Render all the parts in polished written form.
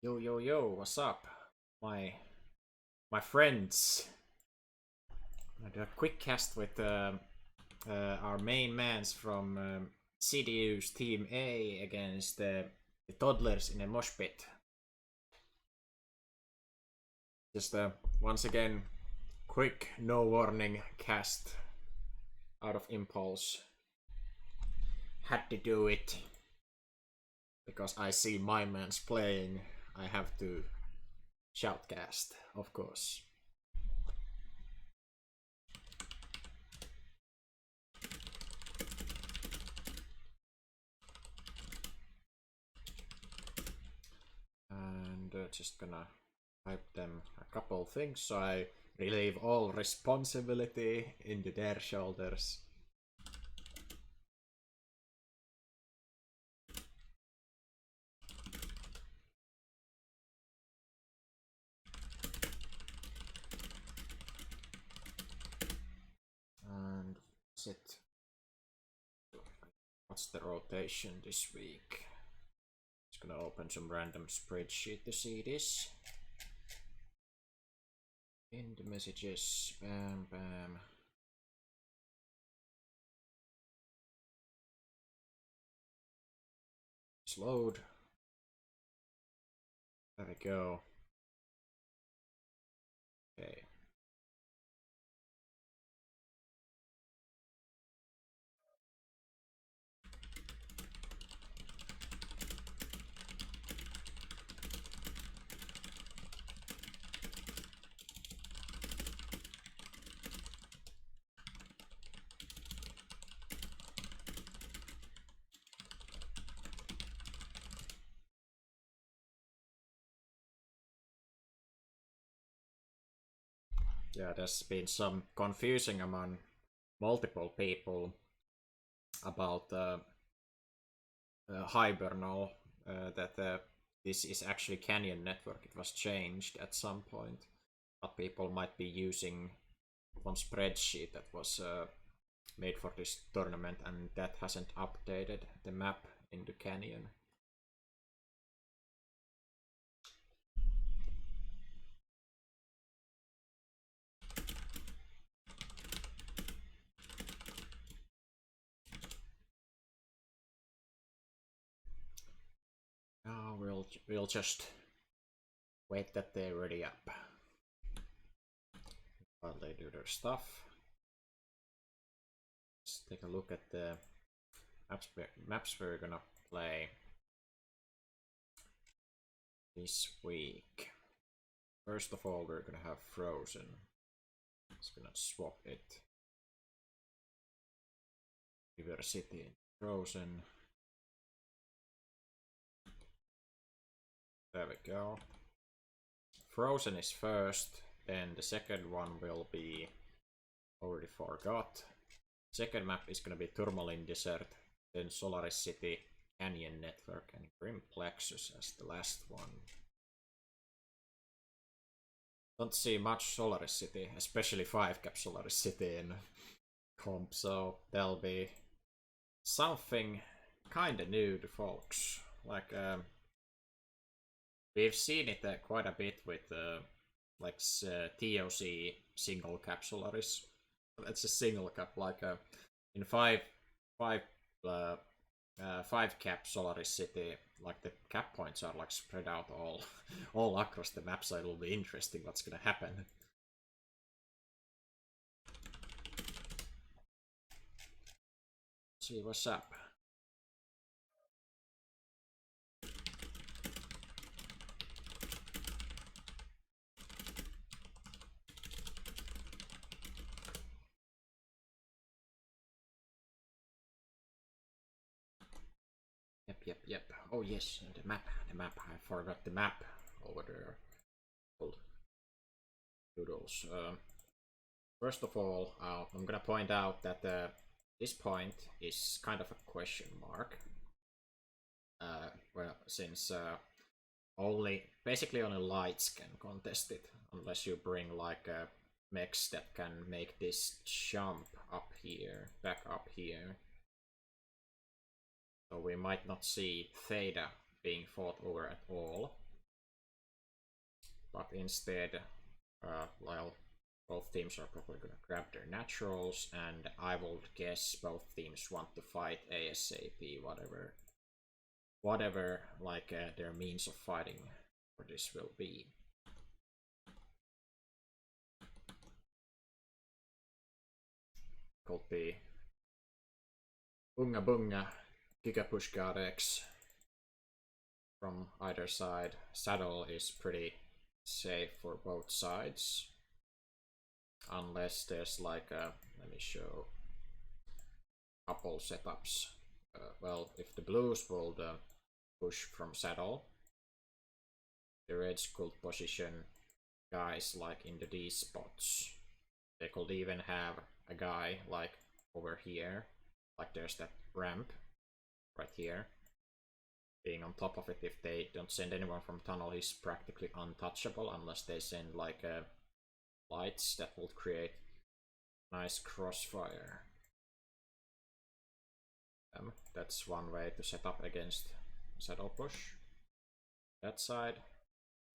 Yo yo yo, what's up? My my friends. I did a quick cast with our main mans from CDU's Team A against the toddlers in a mosh pit. Just once again, quick, no warning cast out of impulse. Had to do it because I see my mans playing. I have to shoutcast, of course. And just gonna type them a couple things so I relieve all responsibility into their shoulders. And sit. What's the rotation this week? Just gonna open some random spreadsheet to see this. In the messages, bam bam. Load. There we go. Okay. Yeah, there's been some confusing among multiple people about Hibernal, that this is actually Canyon Network. It was changed at some point, but people might be using one spreadsheet that was made for this tournament, and that hasn't updated the map into Canyon. Now we'll just wait that they're ready up while they do their stuff. Let's take a look at the maps we're gonna play this week. First of all, we're gonna have Frozen. Just gonna swap it. River City, Frozen. There we go. Frozen is first, then the second one will be, already forgot. Second map is gonna be Tourmaline Desert, then Solaris City, Canyon Network, and Grim Plexus as the last one. Don't see much Solaris City, especially 5-cap Solaris City in comp, so there'll be something kinda new to folks. Like, we've seen it quite a bit with like TOC single cap Solaris. It's a single cap, like in five uh, 5-cap Solaris City, like the cap points are like spread out all across the map, so it'll be interesting what's gonna happen. Let's see what's up. Yep. Oh yes, the map. I forgot the map over there. Old doodles. First of all, I'm gonna point out that this point is kind of a question mark. Well, since basically only lights can contest it, unless you bring like mechs that can make this jump up here, back up here. So we might not see Theta being fought over at all. up instead. Well, both teams are probably gonna grab their naturals, and I would guess both teams want to fight ASAP, whatever like their means of fighting for this will be. Could be Bunga Bunga, Giga Push God X from either side. Saddle is pretty safe for both sides. Unless there's like a, let me show a couple setups. Well, if the blues will push from saddle, the reds could position guys like into these spots. They could even have a guy like over here, like there's that ramp right here. Being on top of it, if they don't send anyone from tunnel, he's practically untouchable unless they send like lights that will create nice crossfire. That's one way to set up against saddle push. That side,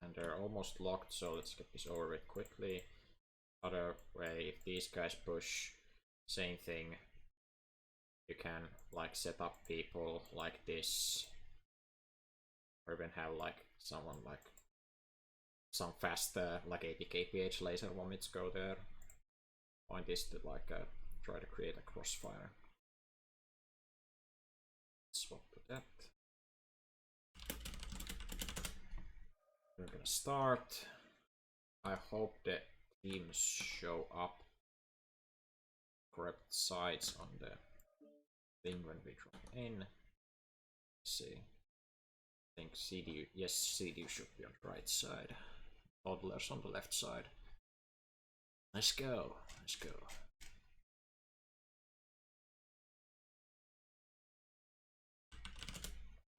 and they're almost locked, so let's get this over with quickly. Other way, if these guys push, same thing. You can like set up people like this, or even have like someone like some fast like 80 kph laser vomits go there. Point is to like try to create a crossfire. Swap to that. We're gonna start. I hope the teams show up correct sides on the thing when we drop in. Let's see. I think CDU, yes, CDU should be on the right side. Toddlers on the left side. Let's go, let's go.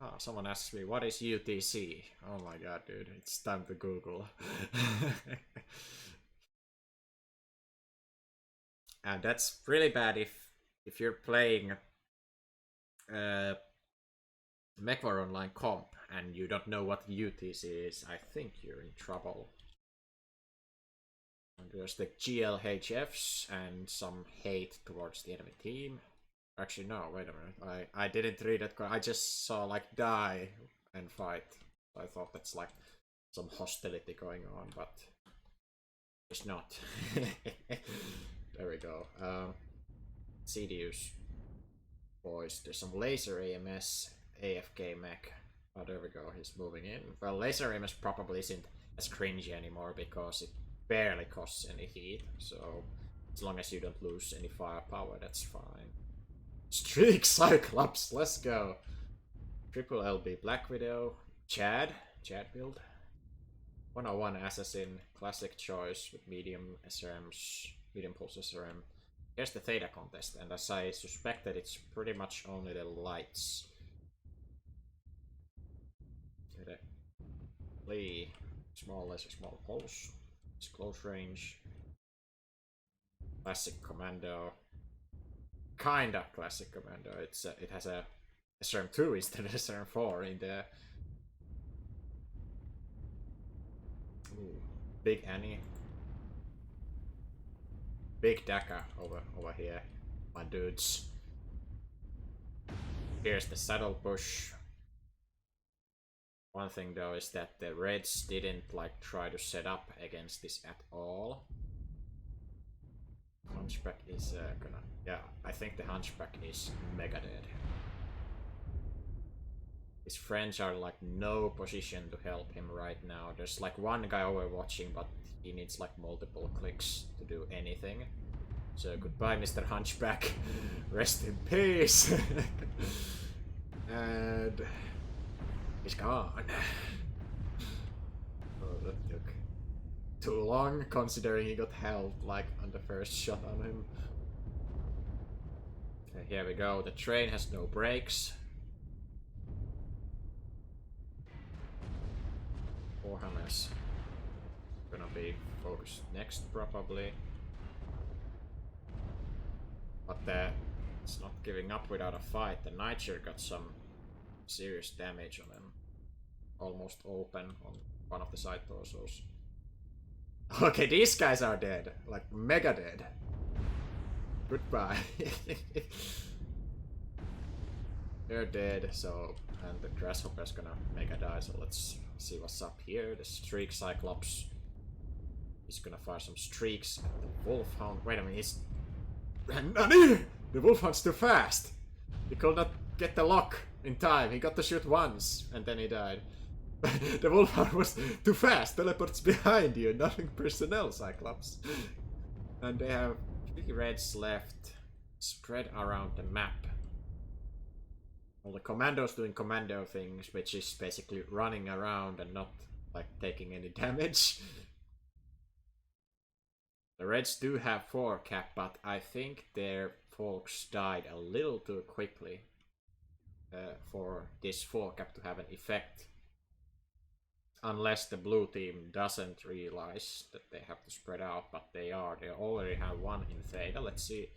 Ah, someone asks me, what is UTC? Oh my god, dude, it's time to Google. And that's really bad if you're playing MechWar Online comp and you don't know what UTC is. I think you're in trouble. And there's the GLHFs and some hate towards the enemy team. Actually, no, wait a minute. I didn't read it. I just saw like die and fight. I thought that's like some hostility going on, but it's not. There we go. CDU's boys. There's some laser AMS, AFK mech. Oh, there we go. He's moving in. Well, laser AMS probably isn't as cringy anymore because it barely costs any heat. So as long as you don't lose any firepower, that's fine. Streak Cyclops, let's go. Triple LB Black Widow, Chad build. 101 Assassin, classic choice with medium SRMs, medium pulse SRM. Here's the Theta contest, and as I suspected, it's pretty much only the lights. Lee, small laser, small pulse. It's close range. Classic commando. Kinda classic commando. It's it has a SRM2 instead of SRM4 in the. Ooh, Big Annie. Big Daka over here, my dudes. Here's the saddle push. One thing though is that the Reds didn't like try to set up against this at all. Hunchback is gonna, yeah, I think the Hunchback is mega dead. His friends are like no position to help him right now. There's like one guy overwatching, but he needs like multiple clicks to do anything. So goodbye, Mr. Hunchback. Rest in peace. And he's gone. Oh, that took too long, considering he got held like on the first shot on him. Okay, here we go. The train has no brakes. Warhammer's gonna be focused next, probably. But it's not giving up without a fight. The Nightshade got some serious damage on him. Almost open on one of the side torsos. Okay, these guys are dead. Like, mega dead. Goodbye. They're dead, so... And the Grasshopper's gonna mega die, so let's see what's up here. The Streak Cyclops. He's gonna fire some streaks at the Wolfhound. Wait a minute, he's... Nani! The Wolfhound's too fast! He could not get the lock in time. He got to shoot once, and then he died. The Wolfhound was too fast. Teleports behind you. Nothing personnel, Cyclops. And they have 3 reds left spread around the map. All the commandos doing commando things, which is basically running around and not like taking any damage. The Reds do have 4 cap, but I think their folks died a little too quickly for this 4 cap to have an effect. Unless the blue team doesn't realize that they have to spread out, but they are. They already have 1 in Theta. Let's see.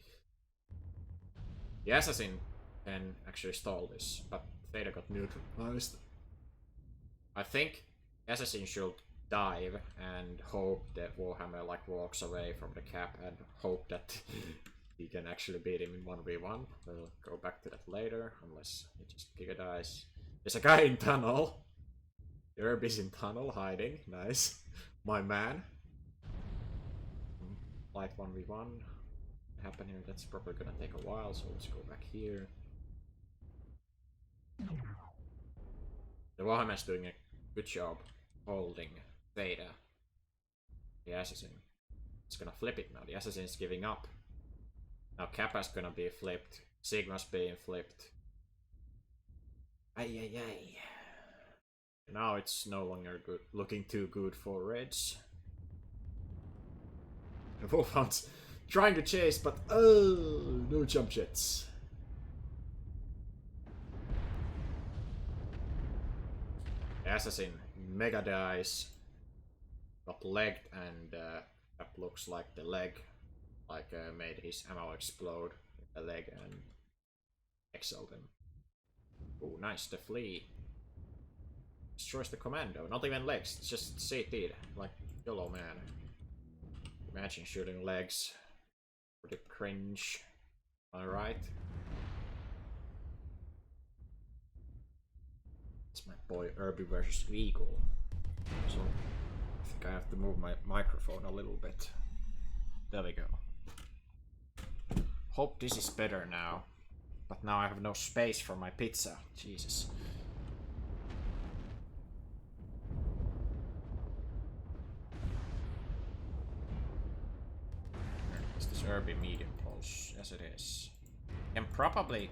The Assassin can actually stall this, but Theta got neutralized. I think Assassin should dive and hope that Warhammer like walks away from the cap and hope that he can actually beat him in 1v1. We'll go back to that later, unless he just giga dies. There's a guy in tunnel. Irby's in tunnel, hiding. Nice. My man. Light 1v1 happen here. That's probably gonna take a while, so let's go back here. The Warhammer's doing a good job holding Theta. The Assassin. It's gonna flip it now. The Assassin's giving up. Now Kappa's gonna be flipped. Sigma's being flipped. Ay ay ay. Now it's no longer good, looking too good for Reds. The Wolfhound's trying to chase, but oh, no jump jets. The Assassin mega dies, got legged, and that looks like the leg made his ammo explode in the leg and exiled him. Oh, nice, the flea. Destroys the commando, not even legs, it's just CT'd, like YOLO man. Imagine shooting legs. Pretty cringe. Alright. It's my boy Irby versus Eagle. So I think I have to move my microphone a little bit. There we go. Hope this is better now. But now I have no space for my pizza. Jesus. Is this Irby medium pulse? Yes it is. Can probably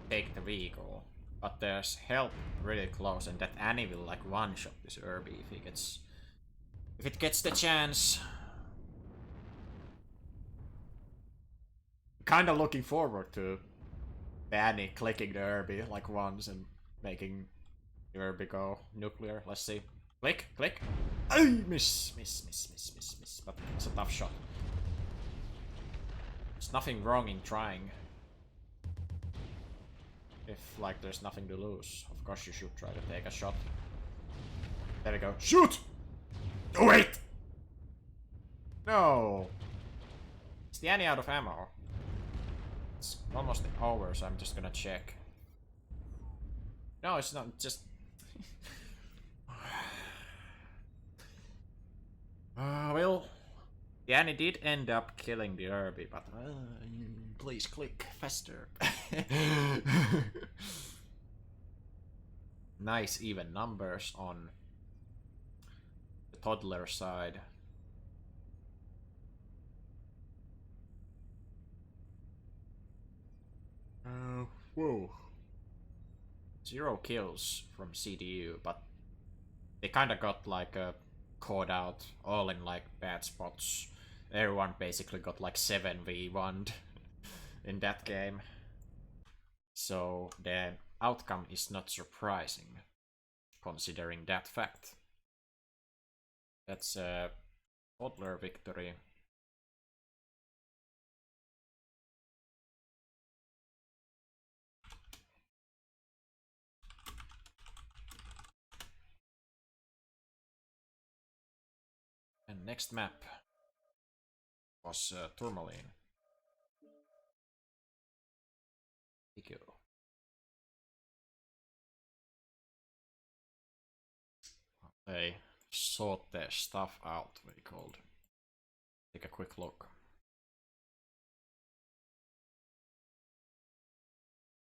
take the vehicle, but there's help really close, and that Annie will like one-shot this Irby if it gets the chance. Kinda looking forward to Annie clicking the Irby like once and making the Irby go nuclear. Let's see. Click, click. Ay, miss. But it's a tough shot. There's nothing wrong in trying. If, like, there's nothing to lose. Of course you should try to take a shot. There we go. Shoot! Oh, wait! No! Is the Annie out of ammo? It's almost over, so I'm just gonna check. No, it's not. Just... well... The Annie did end up killing the Irby, but please click faster. Nice even numbers on the toddler side. Whoa. 0 kills from CDU, but they kinda got like caught out all in like bad spots. Everyone basically got like 7v1'd in that game. So the outcome is not surprising, considering that fact. That's a toddler victory. And next map was Tourmaline. They sort their stuff out, very cold. Take a quick look.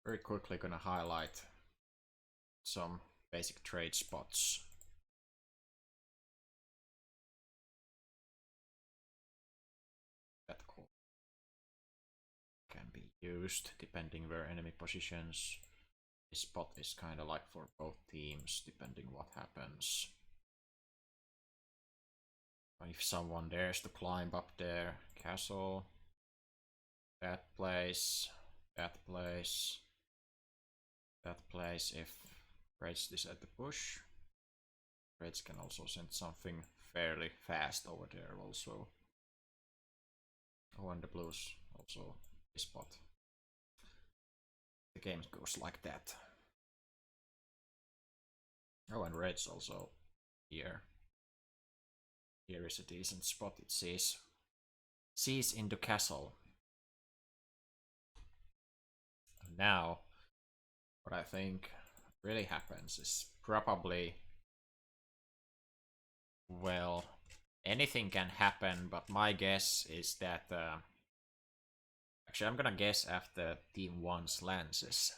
Very quickly gonna highlight some basic trade spots. That can be used depending where enemy positions. This spot is kind of like for both teams, depending what happens. If someone dares to climb up there, castle, that place, that place, that place. If Reds decide to push, Reds can also send something fairly fast over there also. Oh, and the Blues also this spot. The game goes like that. Oh, and Reds also here. Here is a decent spot. It sees into castle. Now, what I think really happens is probably, well, anything can happen, but my guess is that actually I'm gonna guess after Team 1's lances,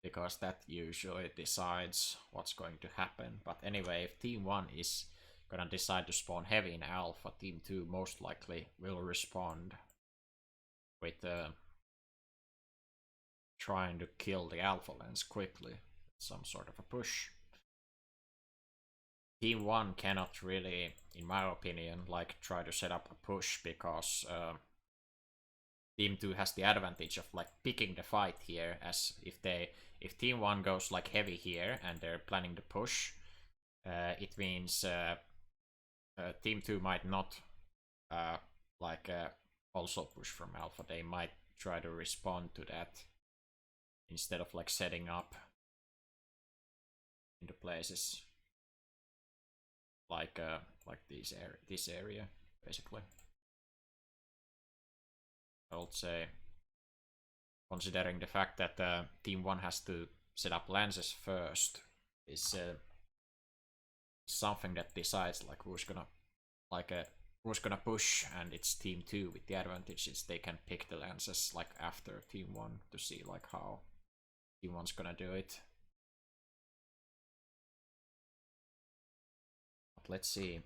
because that usually decides what's going to happen. But anyway, if Team 1 is gonna decide to spawn heavy in Alpha, Team 2 most likely will respond with trying to kill the Alpha lens quickly. Some sort of a push. Team 1 cannot really, in my opinion, like try to set up a push, because Team 2 has the advantage of like picking the fight here, as if Team 1 goes like heavy here and they're planning to push, it means Team 2 might not also push from Alpha. They might try to respond to that instead of like setting up into places like this area basically. I would say, considering the fact that Team 1 has to set up lances first, is something that decides like who's gonna push, and it's Team 2 with the advantage is they can pick the lances like after Team 1 to see like how Team 1's gonna do it. But let's see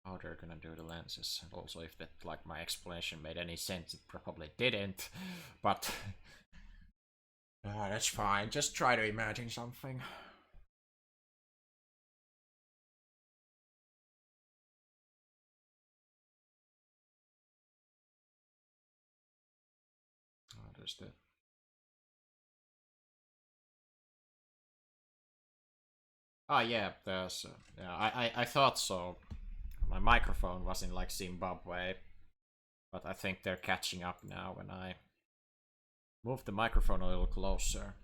how they're gonna do the lenses, and also if that like my explanation made any sense. It probably didn't, but that's fine. Just try to imagine something. Oh, there's the yeah, there's yeah, I thought so. My microphone was in like Zimbabwe, but I think they're catching up now when I move the microphone a little closer.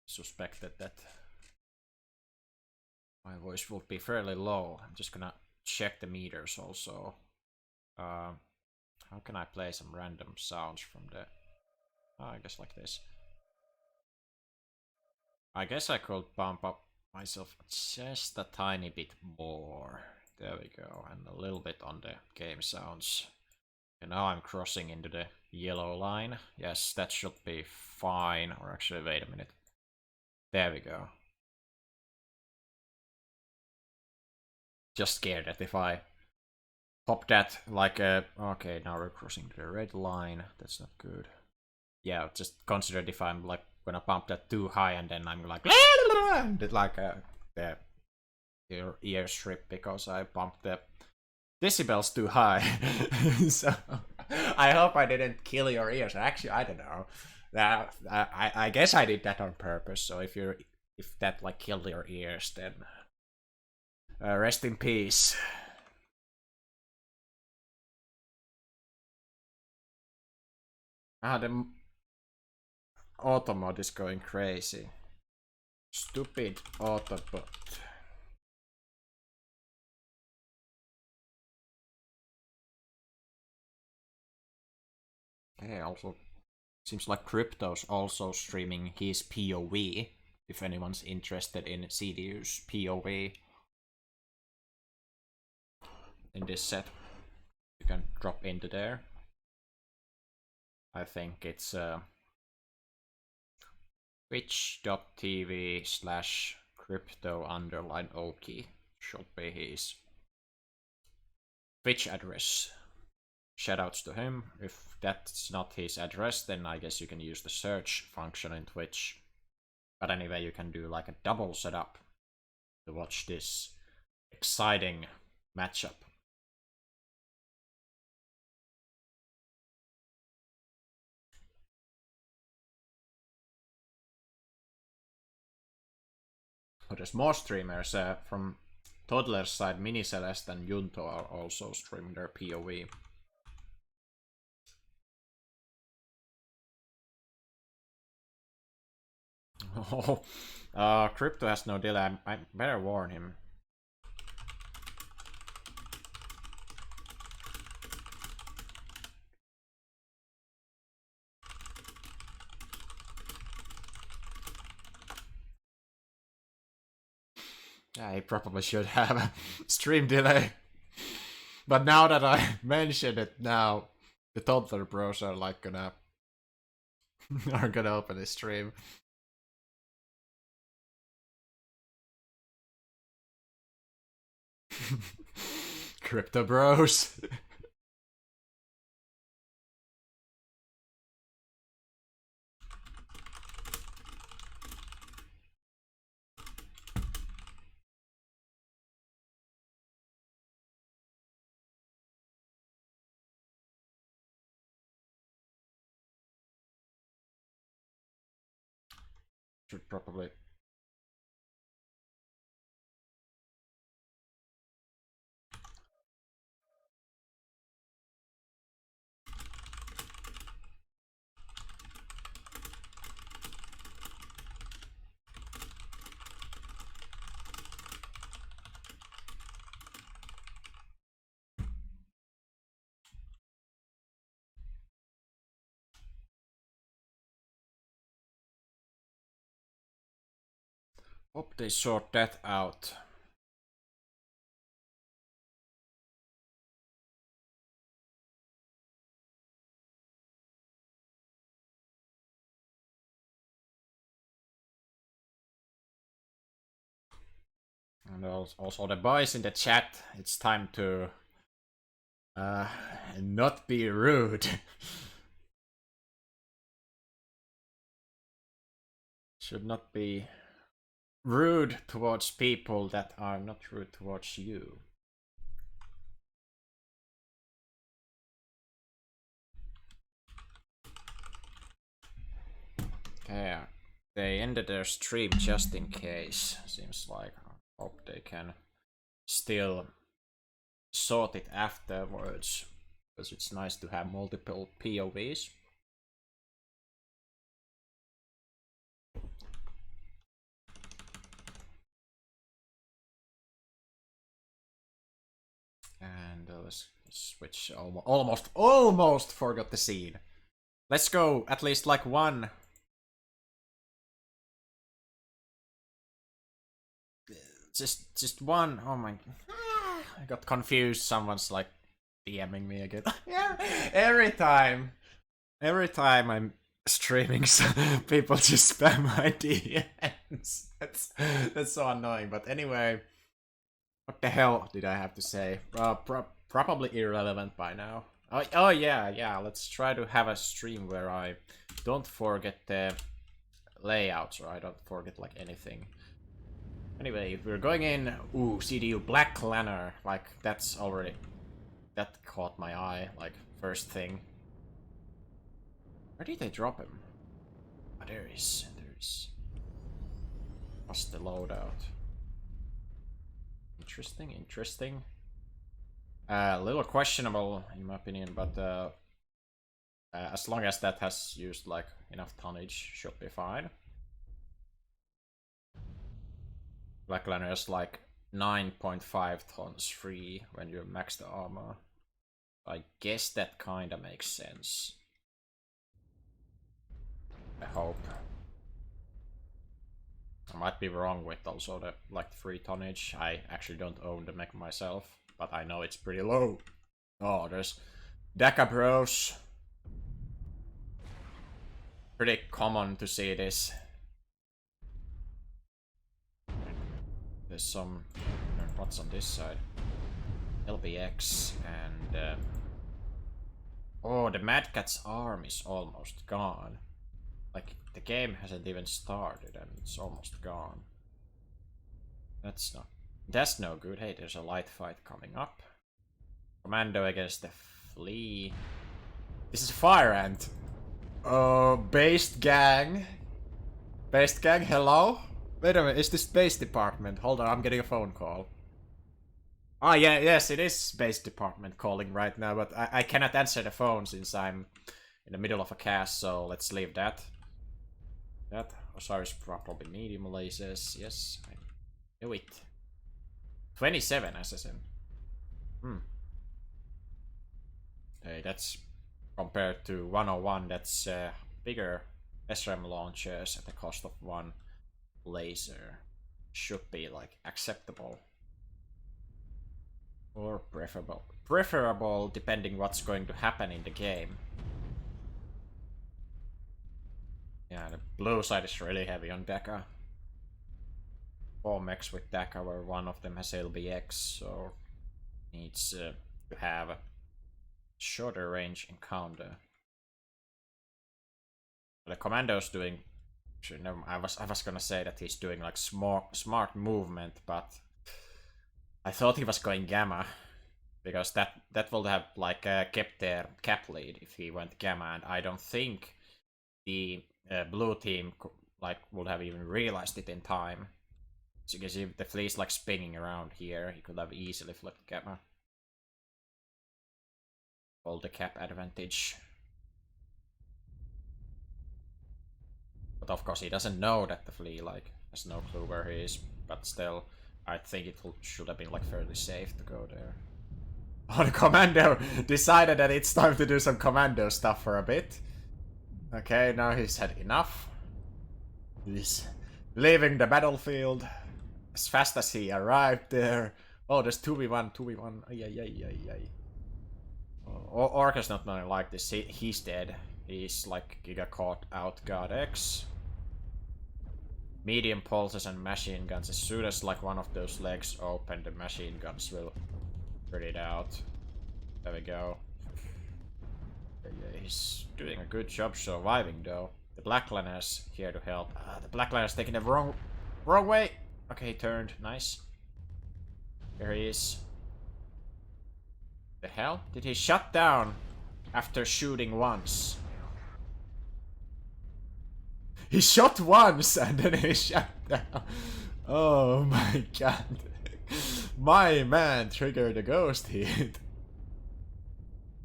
Suspected that my voice will be fairly low. I'm just gonna check the meters also. How can I play some random sounds from the... Oh, I guess like this. I guess I could bump up myself just a tiny bit more. There we go. And a little bit on the game sounds. And now I'm crossing into the yellow line. Yes, that should be fine. Or actually, wait a minute. There we go. Just scared that if I pop that like a... Okay, now we're crossing the red line. That's not good. Yeah, just consider if I'm like gonna pump that too high and then I'm like your ear strip because I pumped the decibels too high. So I hope I didn't kill your ears. Actually, I don't know. I guess I did that on purpose. So if that like killed your ears, then rest in peace. The auto mod is going crazy. Stupid Autobot. Okay, also seems like Crypto's also streaming his POV. If anyone's interested in CDU's POV in this set, you can drop into there. I think it's twitch.tv/crypto_oki should be his Twitch address. Shoutouts to him. If that's not his address, then I guess you can use the search function in Twitch. But anyway, you can do like a double setup to watch this exciting matchup. But there's more streamers from Toddler's side. Mini Celeste and Junto are also streaming their POV. Oh, Crypto has no delay. I better warn him. Yeah, he probably should have a stream delay. But now that I mentioned it now, the Toddler Bros are like gonna open the stream. Crypto Bros. Should probably. Hope they sort that out. And also the boys in the chat, it's time to not be rude. Should not be rude towards people that are not rude towards you. Okay, they ended their stream just in case. Seems like. Hope they can still sort it afterwards, because it's nice to have multiple POVs. And let's switch. Almost forgot the scene. Let's go at least like one. Just one. Oh my! I got confused. Someone's like DMing me again. Yeah, every time I'm streaming, so people just spam my DMs. That's so annoying. But anyway, what the hell did I have to say? Probably irrelevant by now. Oh yeah. Let's try to have a stream where I don't forget the layouts, or I don't forget like anything. Anyway, we're going in. Ooh, CDU Black Lanner. Like, that's already. That caught my eye, like, first thing. Where did they drop him? Oh, there's. What's the loadout? Interesting. A little questionable, in my opinion, but as long as that has used, like, enough tonnage, should be fine. Blackliner is like 9.5 tons free when you max the armor. I guess that kinda makes sense. I hope. I might be wrong with also the like 3 tonnage. I actually don't own the mech myself, but I know it's pretty low. Oh, there's Daka Bros. Pretty common to see this. There's some... what's on this side? LBX and... oh, the Mad Cat's arm is almost gone. Like, the game hasn't even started and it's almost gone. That's no good. Hey, there's a light fight coming up. Commando against the Flea. This is Fire Ant. Based gang. Based gang, hello? Wait a minute, is this Base Department? Hold on, I'm getting a phone call. Ah, yeah, yes, it is Base Department calling right now, but I cannot answer the phone since I'm in the middle of a cast, so let's leave that. That Osiris probably medium lasers. Yes, I knew it. 27 assassin. Hey, that's compared to 101. That's bigger SRAM launchers at the cost of 1 laser. Should be like acceptable or preferable. Preferable depending what's going to happen in the game. Yeah, the blue side is really heavy on Daka. 4 mechs with Daka, where one of them has LBX, so needs to have a shorter range encounter. The commando's doing... actually, no, I was gonna say that he's doing like smart movement, but I thought he was going Gamma, because that would have like kept their cap lead if he went Gamma, and I don't think the blue team like would have even realized it in time. So you can see the Flea's like spinning around here, he could have easily flipped Gamma. Hold the cap advantage. But of course he doesn't know that the Flea like has no clue where he is, but still I think it should have been like fairly safe to go there. Oh, the commando decided that it's time to do some commando stuff for a bit. Okay, now he's had enough. He's leaving the battlefield as fast as he arrived there. Oh, there's 2v1, 2v1. Ay. Oh, Orca's not gonna like this. He's dead. He's like Giga caught out God X. Medium pulses and machine guns. As soon as like one of those legs open, the machine guns will rid it out. There we go. Yeah, he's doing a good job surviving though. The Blackliner's here to help. The Blackliner's taking the wrong way. Okay, he turned. Nice. Here he is. The hell? Did he shut down after shooting once? He shot once and then he shut down. Oh my god. My man triggered a ghost hit.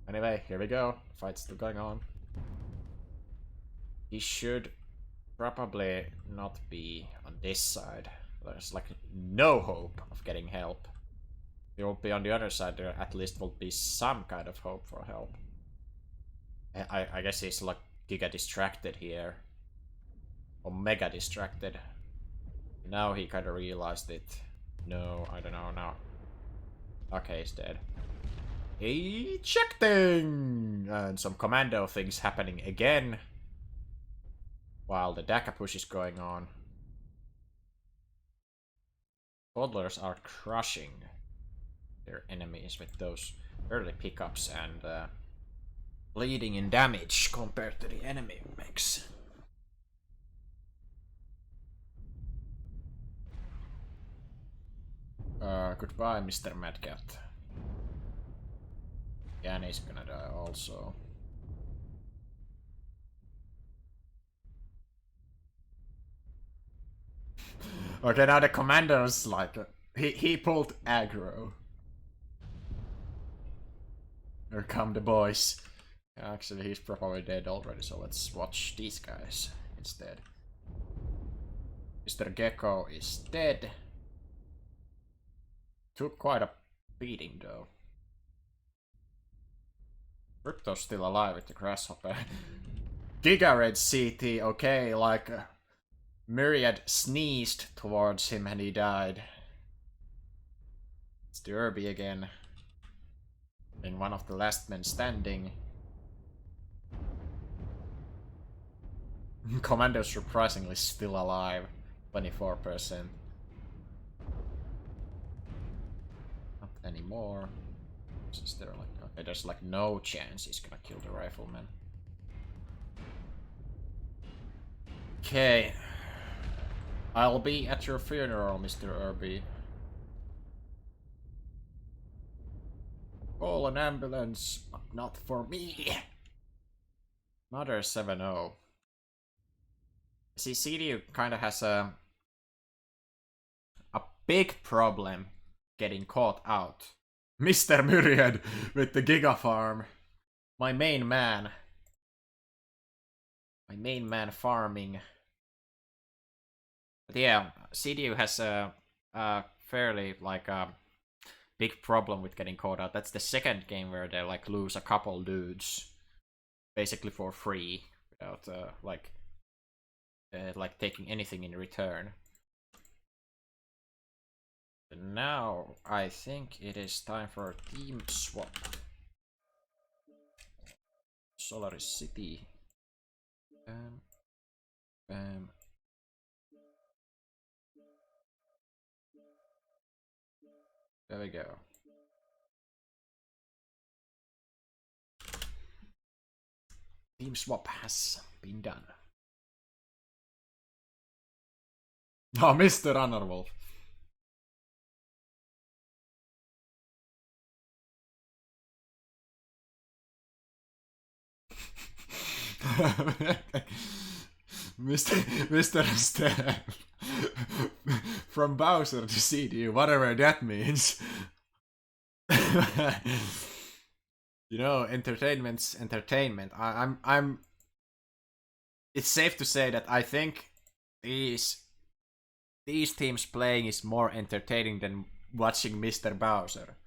Anyway, here we go. Fight's still going on. He should probably not be on this side. There's like no hope of getting help. He will be on the other side. There at least will be some kind of hope for help. I guess he's like giga distracted here. Or mega distracted. Now he kind of realized it. No, I don't know now. Okay, he's dead. Ejecting! And some commando things happening again. While the Daka push is going on. Toddlers are crushing their enemies with those early pickups and bleeding in damage compared to the enemy mechs. Goodbye, Mr. Madcat. Yanni's gonna die also. Okay, now the commando's like... He pulled aggro. Here come the boys. Actually, he's probably dead already, so let's watch these guys instead. Mr. Gecko is dead. took quite a beating though. Crypto's still alive with the grasshopper. Giga Red CT, okay, like Myriad sneezed towards him and he died. It's the Irby again. Being one of the last men standing. Commando's surprisingly still alive. 24%. Not anymore. Is there like... Okay, there's like no chance he's gonna kill the rifleman. Okay. I'll be at your funeral, Mr. Irby. Call an ambulance, but not for me. Another 7-0. See, CDU kind of has a big problem getting caught out. Mr. Myriad with the Giga Farm. My main man. My main man farming. But yeah, CDU has a fairly like a big problem with getting caught out. That's the second game where they like lose a couple dudes basically for free without like taking anything in return. And now I think it is time for a team swap. Solaris City. Bam. Bam. There we go. Team swap has been done. Oh, Mr. Runnerwolf. Mr. Step. From Bowser to CDU, whatever that means. You know, entertainment's entertainment. I'm. It's safe to say that I think these teams playing is more entertaining than watching Mr. Bowser.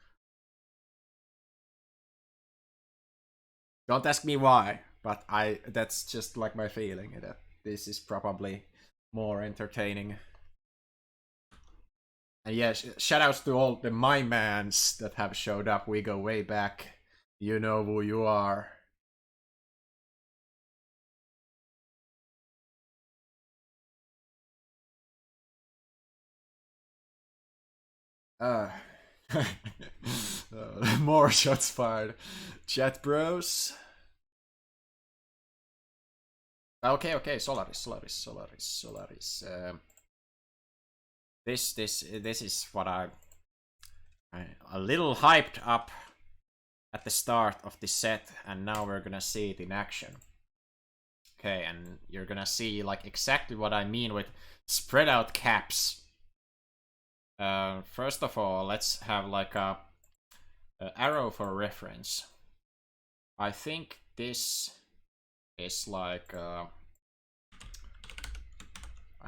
Don't ask me why, but that's just like my feeling that this is probably more entertaining. And yes, shoutouts to all the my mans that have showed up. We go way back. You know who you are. More shots fired. Chat bros. Okay, Solaris. This is what I a little hyped up at the start of the set, and now we're gonna see it in action. Okay, and you're gonna see like exactly what I mean with spread out caps. First of all, let's have like a arrow for reference. I think this is like I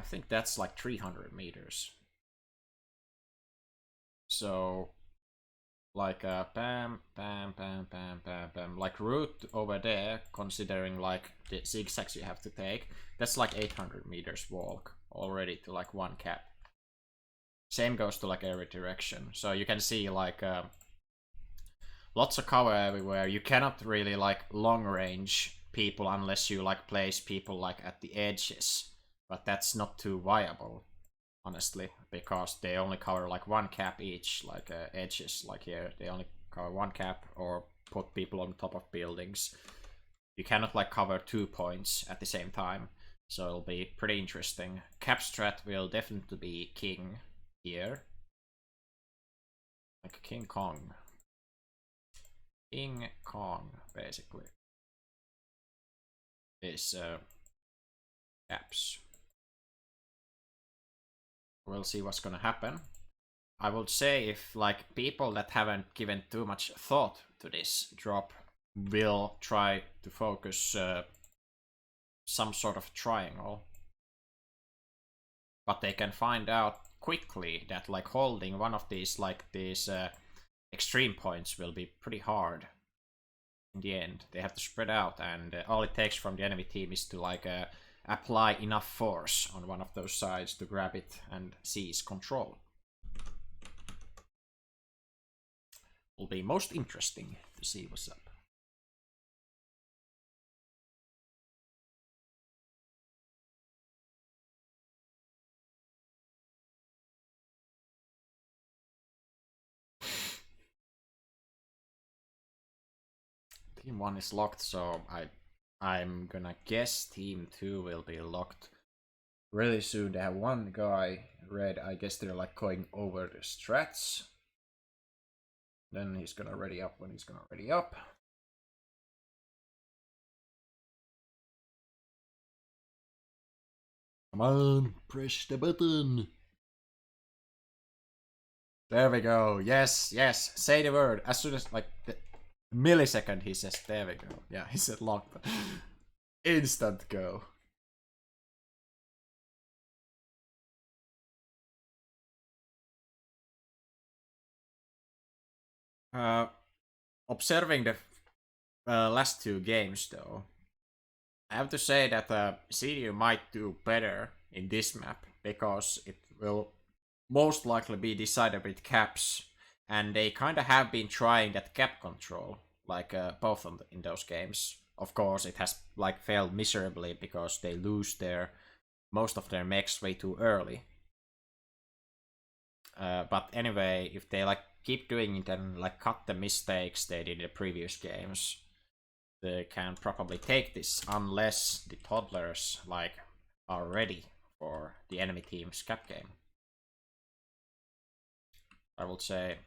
think that's like 300 meters. So like bam, like route over there, considering like the zigzags you have to take, that's like 800 meters walk already to like one cap. Same goes to like every direction. So you can see like lots of cover everywhere. You cannot really like long range people unless you like place people like at the edges, but that's not too viable, honestly, because they only cover like one cap each, like edges, like here they only cover one cap, or put people on top of buildings. You cannot like cover 2 points at the same time, so it'll be pretty interesting. Cap strat will definitely be king here, like King Kong. King Kong basically is caps. We'll see what's gonna happen. I would say if like people that haven't given too much thought to this drop will try to focus some sort of triangle, but they can find out quickly that like holding one of these extreme points will be pretty hard. In the end, they have to spread out, and all it takes from the enemy team is to like apply enough force on one of those sides to grab it and seize control. Will be most interesting to see what's up. Team 1 is locked, so I'm gonna guess Team 2 will be locked really soon. They have one guy red. I guess they're like going over the strats. Then he's gonna ready up when he's gonna ready up. Come on, press the button. There we go. Yes, yes. Say the word. As soon as like the millisecond he says, there we go. Yeah, he said locked. Instant go. Observing the last two games, though, I have to say that CDU might do better in this map because it will most likely be decided with caps, and they kind of have been trying that cap control, like both in those games. Of course, it has like failed miserably because they lose most of their mechs way too early. But anyway, if they like keep doing it and like cut the mistakes they did in the previous games, they can probably take this, unless the toddlers like are ready for the enemy team's cap game. I would say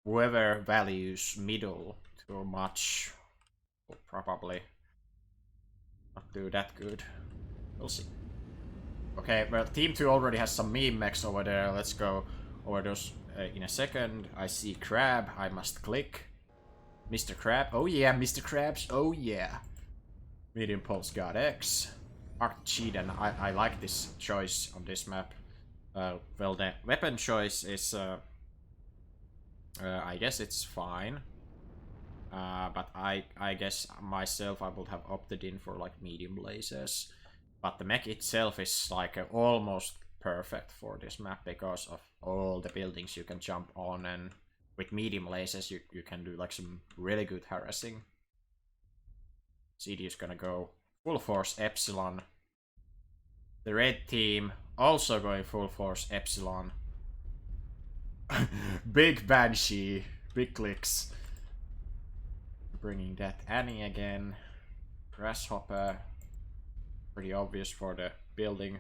whoever values middle too much will probably not do that good. We'll see. Okay, well, Team 2 already has some meme mechs over there. Let's go over those in a second. I see Crab. I must click. Mr. Crab. Oh yeah, Mr. Krabs. Oh yeah. Medium Pulse God X. Arc Cheaten. I like this choice on this map. Well, the weapon choice is... I guess it's fine. But I guess myself I would have opted in for like medium lasers. But the mech itself is like almost perfect for this map because of all the buildings you can jump on, and with medium lasers you can do like some really good harassing. CD is gonna go full force Epsilon. The red team also going full force Epsilon. Big Banshee, big clicks. Bringing that Annie again. Grasshopper. Pretty obvious for the building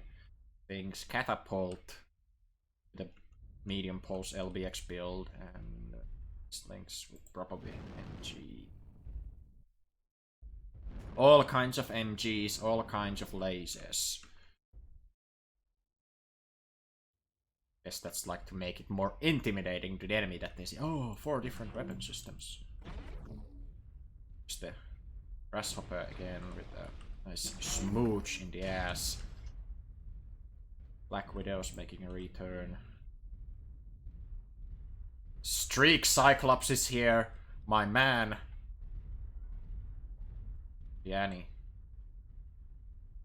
things. Catapult, the medium pulse LBX build, and Slings with probably MG. All kinds of MGs, all kinds of lasers. Guess that's like to make it more intimidating to the enemy that they say, oh, 4 different weapon systems. Just the Grasshopper again with a nice smooch in the ass. Black Widow's making a return. Streak Cyclops is here, my man. Yanni.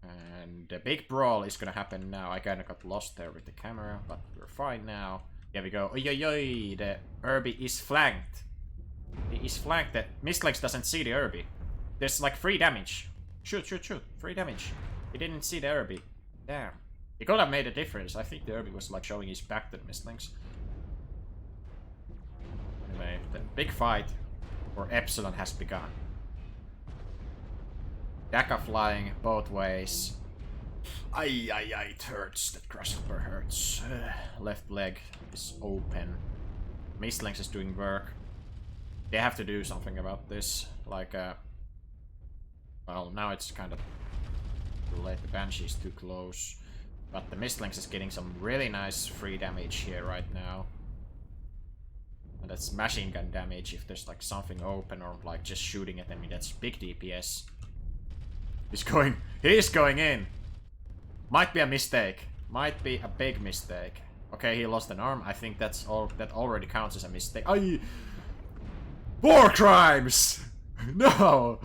And the big brawl is gonna happen now. I kinda got lost there with the camera, but we're fine now. Here we go. Oi, oi, oi. The Irby is flanked. He is flanked. The Mistlex doesn't see the Irby. There's like 3 damage. Shoot, shoot, shoot. 3 damage. He didn't see the Irby. Damn. He could have made a difference. I think the Irby was like showing his back to the Mistlinks. Anyway, the big fight for Epsilon has begun. Daka flying both ways. Ay, ay, ay, it hurts. That Grasshopper hurts. Left leg is open. Mistlinks is doing work. They have to do something about this. Like, well, now it's kind of too late. The Banshee is too close. But the Mistlinks is getting some really nice free damage here right now. And that's machine gun damage if there's like something open or like just shooting at enemy. That's big DPS. He's going in. Might be a mistake. Might be a big mistake. Okay, he lost an arm. I think that's all. That already counts as a mistake. Aye! War crimes! No!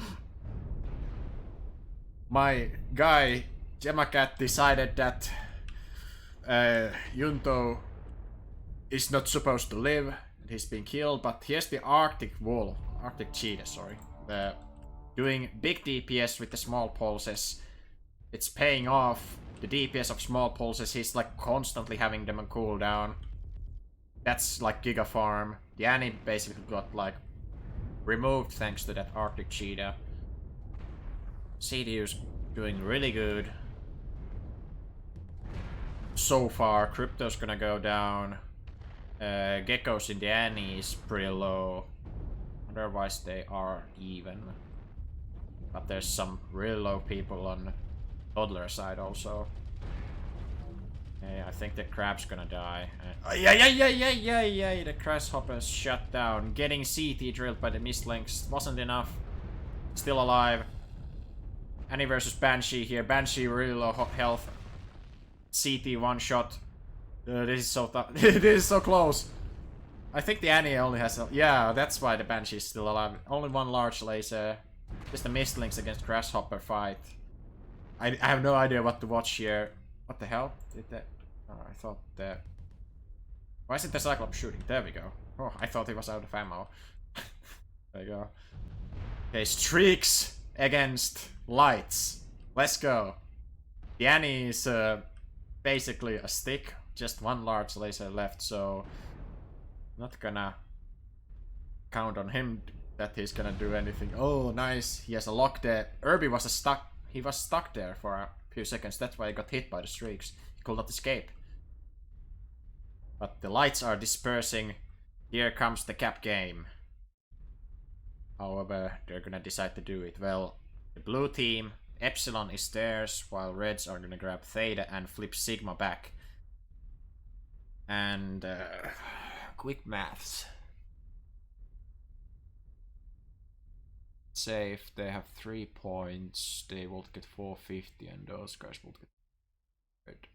My guy, Gemacat, decided that Junto is not supposed to live. He's been killed, but here's the Arctic Wolf. Arctic Cheetah, sorry. Doing big DPS with the small pulses. It's paying off. The DPS of small pulses, he's like constantly having them on cooldown. That's like Giga Farm. The Annie basically got like removed thanks to that Arctic Cheetah. CDU's doing really good. So far, Crypto's gonna go down. Geckos in the Annie is pretty low. Otherwise they are even. But there's some really low people on Toddler side also. I think the crab's gonna die. Yeah, the grasshopper's shut down. Getting CT drilled by the Mistlinks wasn't enough. Still alive. Annie versus Banshee here. Banshee really low health. CT one shot. This is so tough. This is so close. I think the Annie only has a... Yeah, that's why the Banshee is still alive. Only one large laser. Just the Mistlinks against Grasshopper fight. I have no idea what to watch here. What the hell? Did that... Oh, I thought that... Why isn't the Cyclops shooting? There we go. Oh, I thought he was out of ammo. There you go. Okay, streaks against lights. Let's go. The Annie is basically a stick. Just one large laser left, so... Not gonna count on him that he's gonna do anything. Oh, nice. He has a lock there. Irby was stuck. He was stuck there for a few seconds. That's why he got hit by the streaks. He could not escape. But the lights are dispersing. Here comes the cap game. However, they're gonna decide to do it. Well, the blue team, Epsilon is theirs, while Reds are gonna grab Theta and flip Sigma back. And quick maths. Say if they have 3 points, they will get 450 and those guys will get good.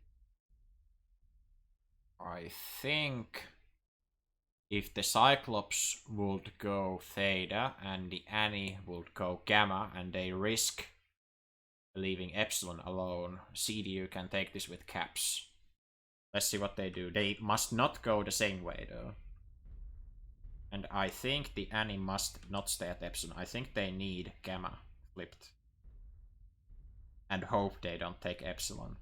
I think if the Cyclops would go Theta and the Annie would go Gamma and they risk leaving Epsilon alone, CDU can take this with caps. Let's see what they do. They must not go the same way though. And I think the Annie must not stay at Epsilon. I think they need Gamma flipped. And hope they don't take Epsilon.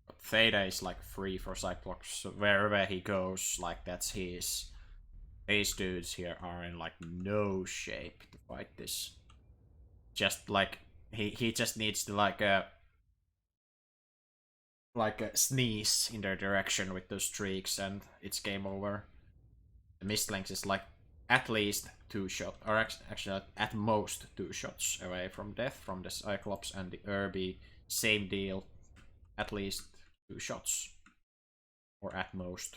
But Theta is like free for Cyclops. So wherever he goes, like that's his. These dudes here are in like no shape to fight this. Just like he just needs to like a sneeze in their direction with those streaks and it's game over. The Mistlinks is like at least 2 shots, or actually at most 2 shots away from death from the Cyclops, and the Irby, same deal, at least 2 shots. Or at most.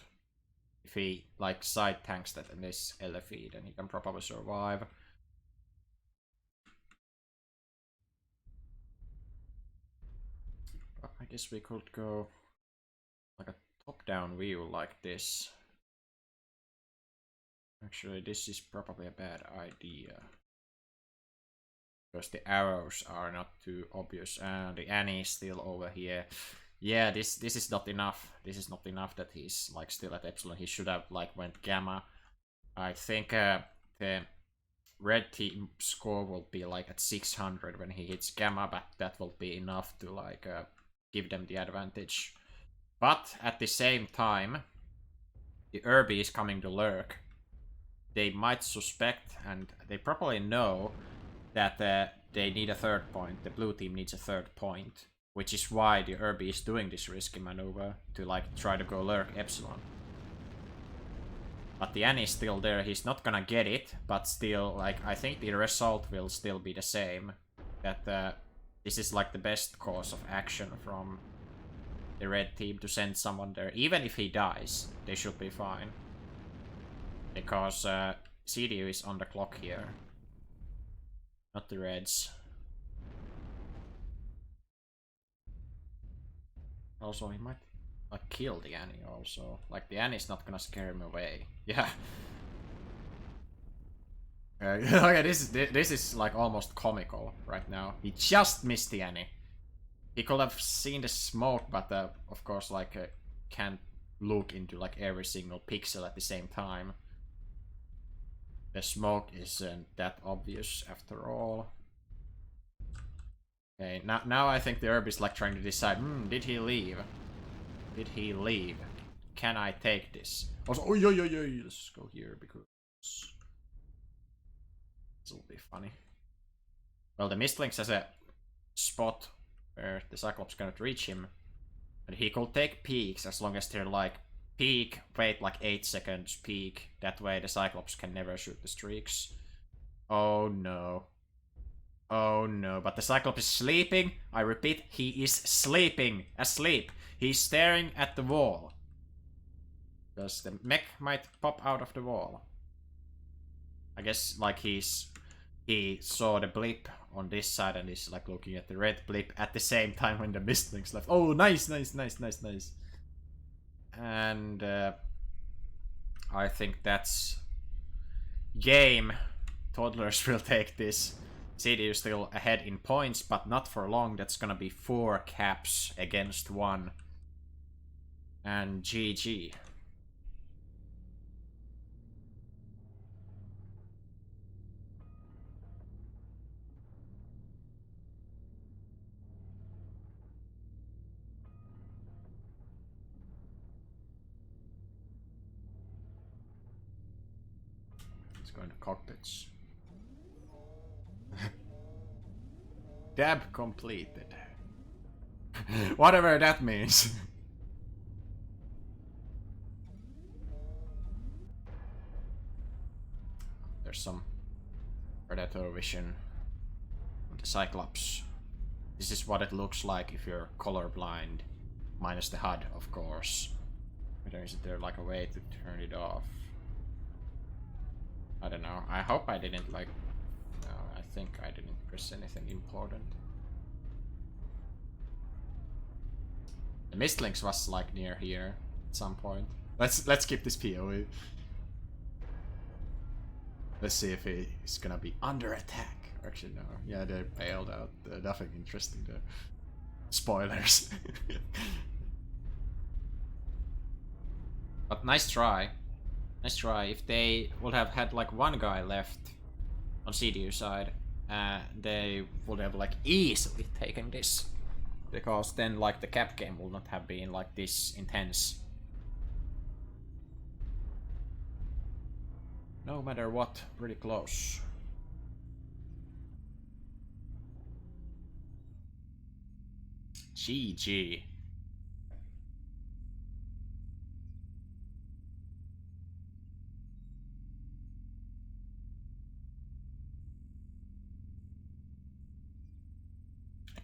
If he like side tanks that in this LFE, then he can probably survive. I guess we could go like a top-down view like this. Actually, this is probably a bad idea. Because the arrows are not too obvious. And the Annie is still over here. Yeah, this is not enough. This is not enough that he's like still at Epsilon. He should have like went Gamma. I think the red team score will be like at 600 when he hits Gamma, but that will be enough to like give them the advantage. But at the same time, the Irby is coming to lurk. They might suspect, and they probably know, that they need a 3rd point. The blue team needs a 3rd point, which is why the Irby is doing this risky maneuver to like try to go lurk Epsilon. But the Annie is still there. He's not gonna get it, but still, like I think the result will still be the same. That this is like the best course of action from the red team to send someone there. Even if he dies, they should be fine. Because CDU is on the clock here. Not the Reds. Also, he might like kill the Annie also. Like the Annie's not gonna scare him away. Yeah. Okay, this is like almost comical right now. He just missed the Annie. He could have seen the smoke, but of course, like can't look into like every single pixel at the same time. The smoke isn't that obvious after all. Okay, now I think the herb is like trying to decide, did he leave? Did he leave? Can I take this? Also, oh, yeah, let's go here because this will be funny. Well, the Mistlings has a spot where the Cyclops cannot reach him. And he could take peeks as long as they're like peek, wait like 8 seconds, peek. That way the Cyclops can never shoot the streaks. Oh no. Oh no, but the Cyclops is sleeping. I repeat, he is sleeping. Asleep. He's staring at the wall. Because the mech might pop out of the wall. I guess like he saw the blip on this side and he's like looking at the red blip at the same time when the Mistlings left. Oh, nice. And I think that's game. Toddlers will take this. CDU still ahead in points, but not for long. That's gonna be 4 caps against 1. And GG. Let's go into cockpits. Dab completed. Whatever that means. There's some Predator vision on the Cyclops. This is what it looks like if you're colorblind. Minus the HUD, of course. But is there like a way to turn it off? I don't know. I hope I didn't like... No, I think I didn't press anything important. The Mistlings was like near here at some point. Let's keep this POE. Let's see if he's gonna be under attack. Actually, no. Yeah, they bailed out. Nothing interesting there. Spoilers. But nice try. Nice try. If they would have had like one guy left on CDU side, they would have like easily taken this. Because then like the cap game would not have been like this intense. No matter what, pretty close. GG.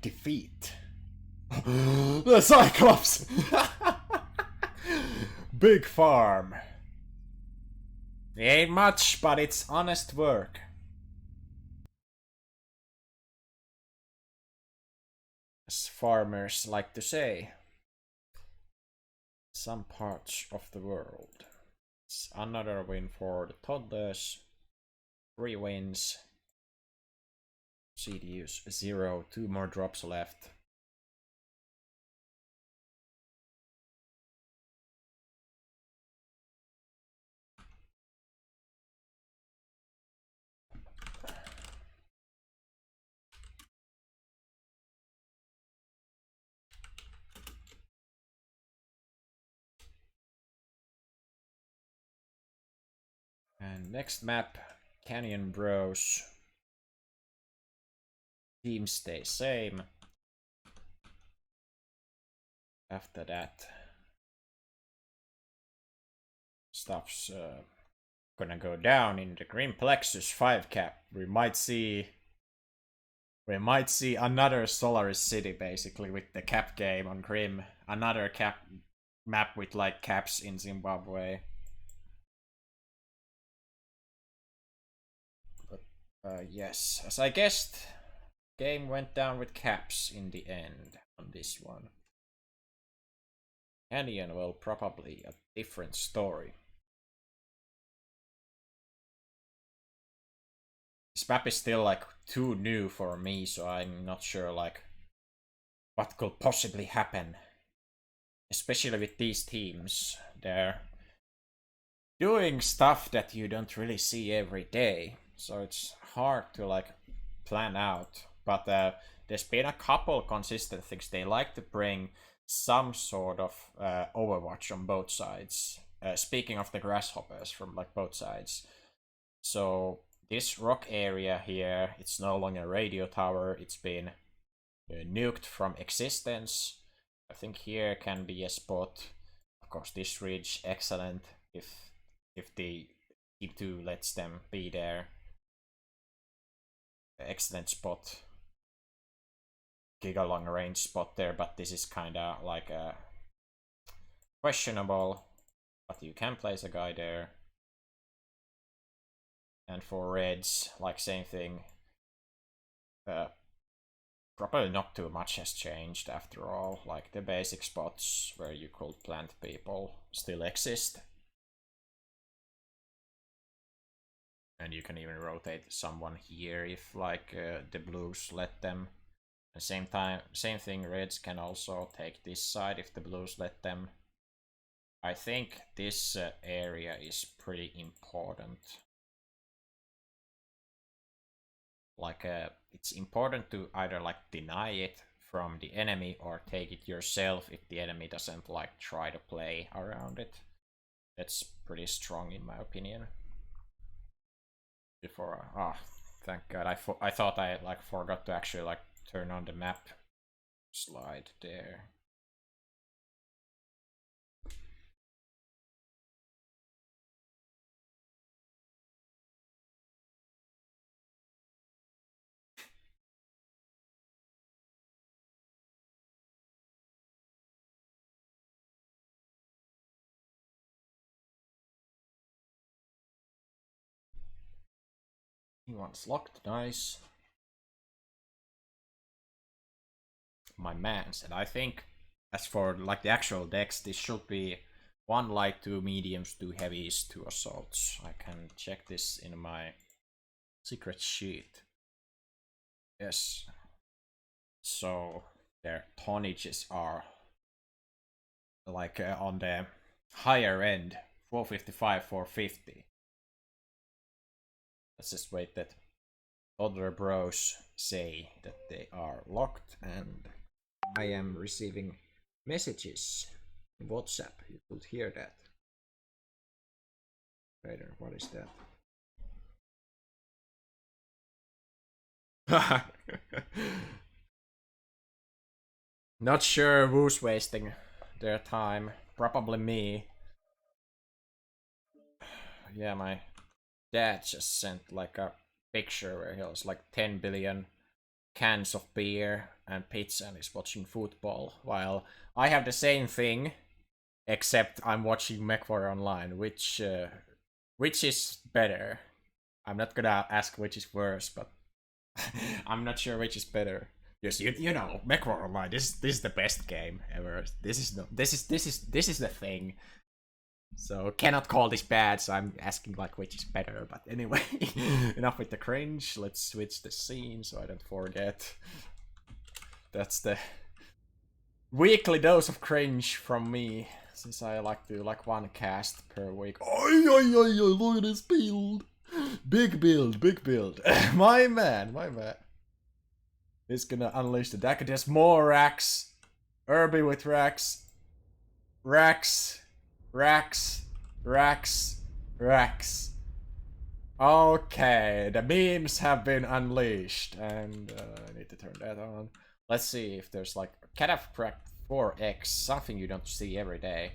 Defeat. The Cyclops! Big farm. It ain't much, but it's honest work. As farmers like to say. Some parts of the world. It's another win for the Toddlers. 3 wins. CDU's 0. 2 more drops left. And next map, Canyon Bros. Team stays same. After that, stuff's gonna go down in the Grim Plexus 5 cap. We might see another Solaris City basically with the cap game on Grim. Another cap map with like caps in Zimbabwe. Yes, as I guessed, game went down with caps in the end on this one. Canyon, well, probably a different story. This map is still like too new for me, so I'm not sure like what could possibly happen. Especially with these teams. They're doing stuff that you don't really see every day. So it's hard to like plan out. But there's been a couple consistent things. They like to bring some sort of Overwatch on both sides. Speaking of the grasshoppers from like both sides. So this rock area here, it's no longer a radio tower. It's been nuked from existence. I think here can be a spot. Of course, this ridge, excellent. If the Team 2 lets them be there. Excellent spot. Giga long range spot there, but this is kinda like a questionable. But you can place a guy there. And for reds, like same thing. Probably not too much has changed after all. Like the basic spots where you could plant people still exist. And you can even rotate someone here if like the blues let them. At the same thing, reds can also take this side if the blues let them. I think this area is pretty important. Like it's important to either like deny it from the enemy or take it yourself if the enemy doesn't like try to play around it. That's pretty strong in my opinion. Before thank god, I thought I like forgot to actually like turn on the map slide there. One's locked, nice. My man said, I think as for like the actual decks, this should be 1 light, 2 mediums, 2 heavies, 2 assaults. I can check this in my secret sheet. Yes. So their tonnages are like on the higher end, 455, 450. Let's just wait that other bros say that they are locked, and I am receiving messages in WhatsApp. You could hear that. Later, what is that? Not sure who's wasting their time. Probably me. Yeah, my dad just sent like a picture where he has like 10 billion cans of beer and pizza and is watching football, while I have the same thing, except I'm watching MechWarrior Online, which is better. I'm not gonna ask which is worse, but I'm not sure which is better. Yes, you know, MechWarrior Online. This is the best game ever. This is the thing. So cannot call this bad, so I'm asking like which is better. But anyway, enough with the cringe. Let's switch the scene so I don't forget. That's the weekly dose of cringe from me, since I like to like 1 cast per week. Oi, look at this build. Big build. my man. He's gonna unleash the deck. There's more racks. Irby with racks. Racks. Okay, the memes have been unleashed, and I need to turn that on. Let's see if there's like Cataphract 4X, something you don't see every day.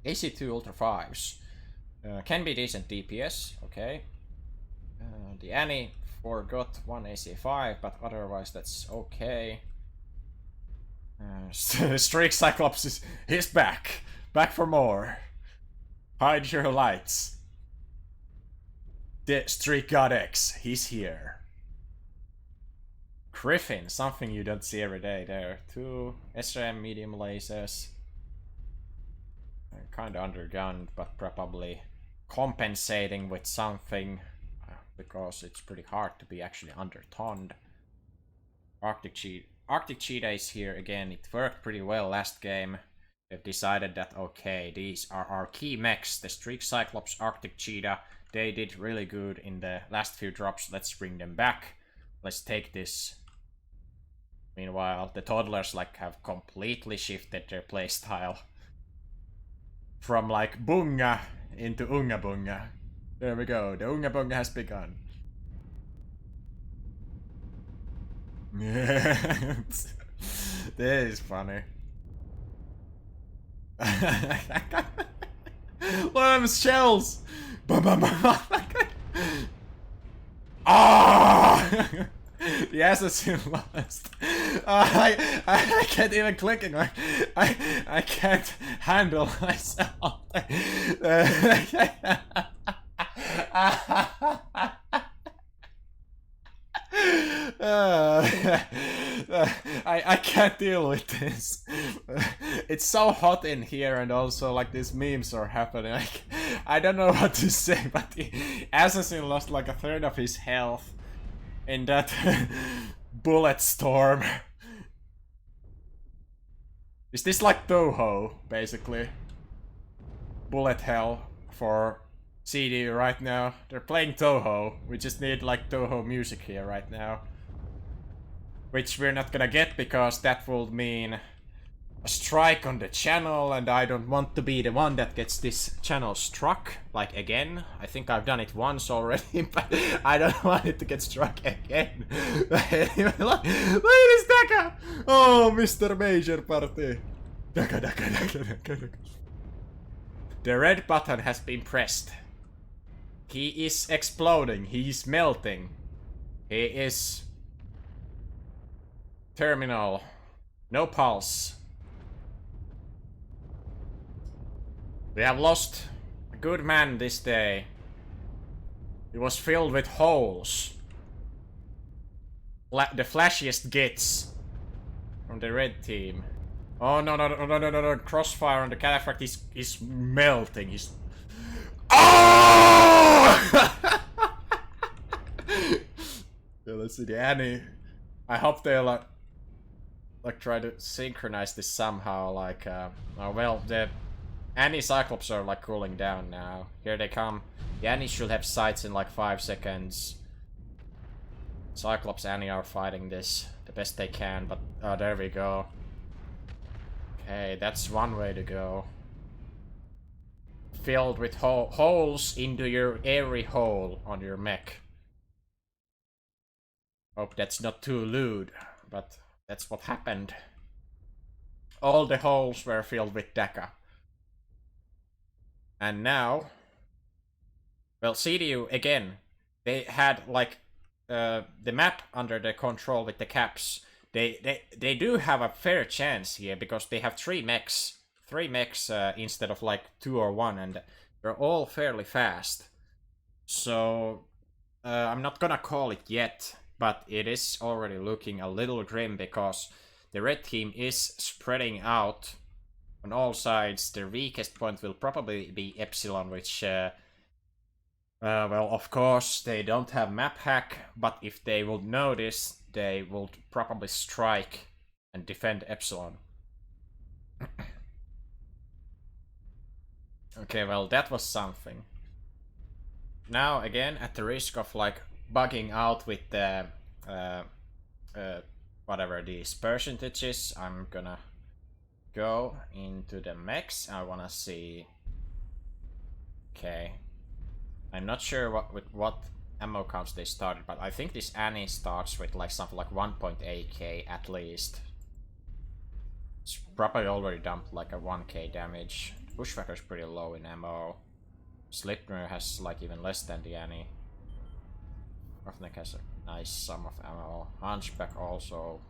AC2 Ultra 5s. Can be decent DPS, okay. The Annie forgot 1 AC5, but otherwise that's okay. Streak Cyclops he's back. Back for more. Hide your lights. The Streak God X, he's here. Griffin, something you don't see every day there. 2 SRM medium lasers. Kinda undergunned, but probably compensating with something because it's pretty hard to be actually undertonned. Arctic Cheetah is here again. It worked pretty well last game. They've decided that, okay, these are our key mechs. The Streak Cyclops, Arctic Cheetah, they did really good in the last few drops. Let's bring them back. Let's take this. Meanwhile, the toddlers like have completely shifted their playstyle from like Bunga into Unga Bunga. There we go. The Unga Bunga has begun. This is funny. Look at them shells! Ah! The assassin lost. I can't even click it. I can't handle myself. I can't deal with this. It's so hot in here, and also like these memes are happening. Like, I don't know what to say, but the assassin lost like a third of his health in that bullet storm. Is this like Toho, basically? Bullet hell for CDU right now. They're playing Toho. We just need like Toho music here right now. Which we're not gonna get because that will mean a strike on the channel, and I don't want to be the one that gets this channel struck, like again. I think I've done it once already, but I don't want it to get struck again. Anyway, look at this Daka! Oh, Mr. Major Party. Daka. The red button has been pressed. He is exploding. He is melting. He is terminal. No pulse. We have lost a good man this day. It was filled with holes. The flashiest gits from the red team. Oh no. Crossfire on the Cataphract is melting. He's... Oh! Yeah, let's see the Annie. I hope they'll like try to synchronize this somehow. Like, oh well, the Annie Cyclops are like cooling down now. Here they come. The Annie should have sights in like 5 seconds. Cyclops Annie are fighting this the best they can, but there we go. Okay, that's one way to go. Filled with holes into your airy hole on your mech. Hope that's not too lewd, but that's what happened. All the holes were filled with Daka. And now, well, CDU again, they had like the map under their control with the caps. They do have a fair chance here because they have three mechs instead of like 2 or 1, and they're all fairly fast. So I'm not gonna call it yet, but it is already looking a little grim because the red team is spreading out on all sides. Their weakest point will probably be Epsilon, which well, of course, they don't have map hack, but if they would notice, they would probably strike and defend Epsilon. Okay, well, that was something. Now, again, at the risk of, like, bugging out with the, whatever these percentages, I'm gonna go into the mechs. I wanna see... Okay. I'm not sure what ammo counts they started, but I think this Annie starts with like something like 1.8k at least. It's probably already dumped like a 1k damage. Bushwhacker's pretty low in ammo. Slipner has like even less than the Annie. Roughneck has a nice sum of ammo. Hunchback also